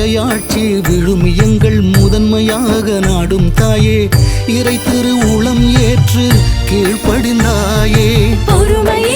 இறையாட்சி விழும் எங்கள் முதன்மையாக நாடும் தாயே இறை திரு உளம் ஏற்று கீழ்ப்படிந்தாயே பொறுமையே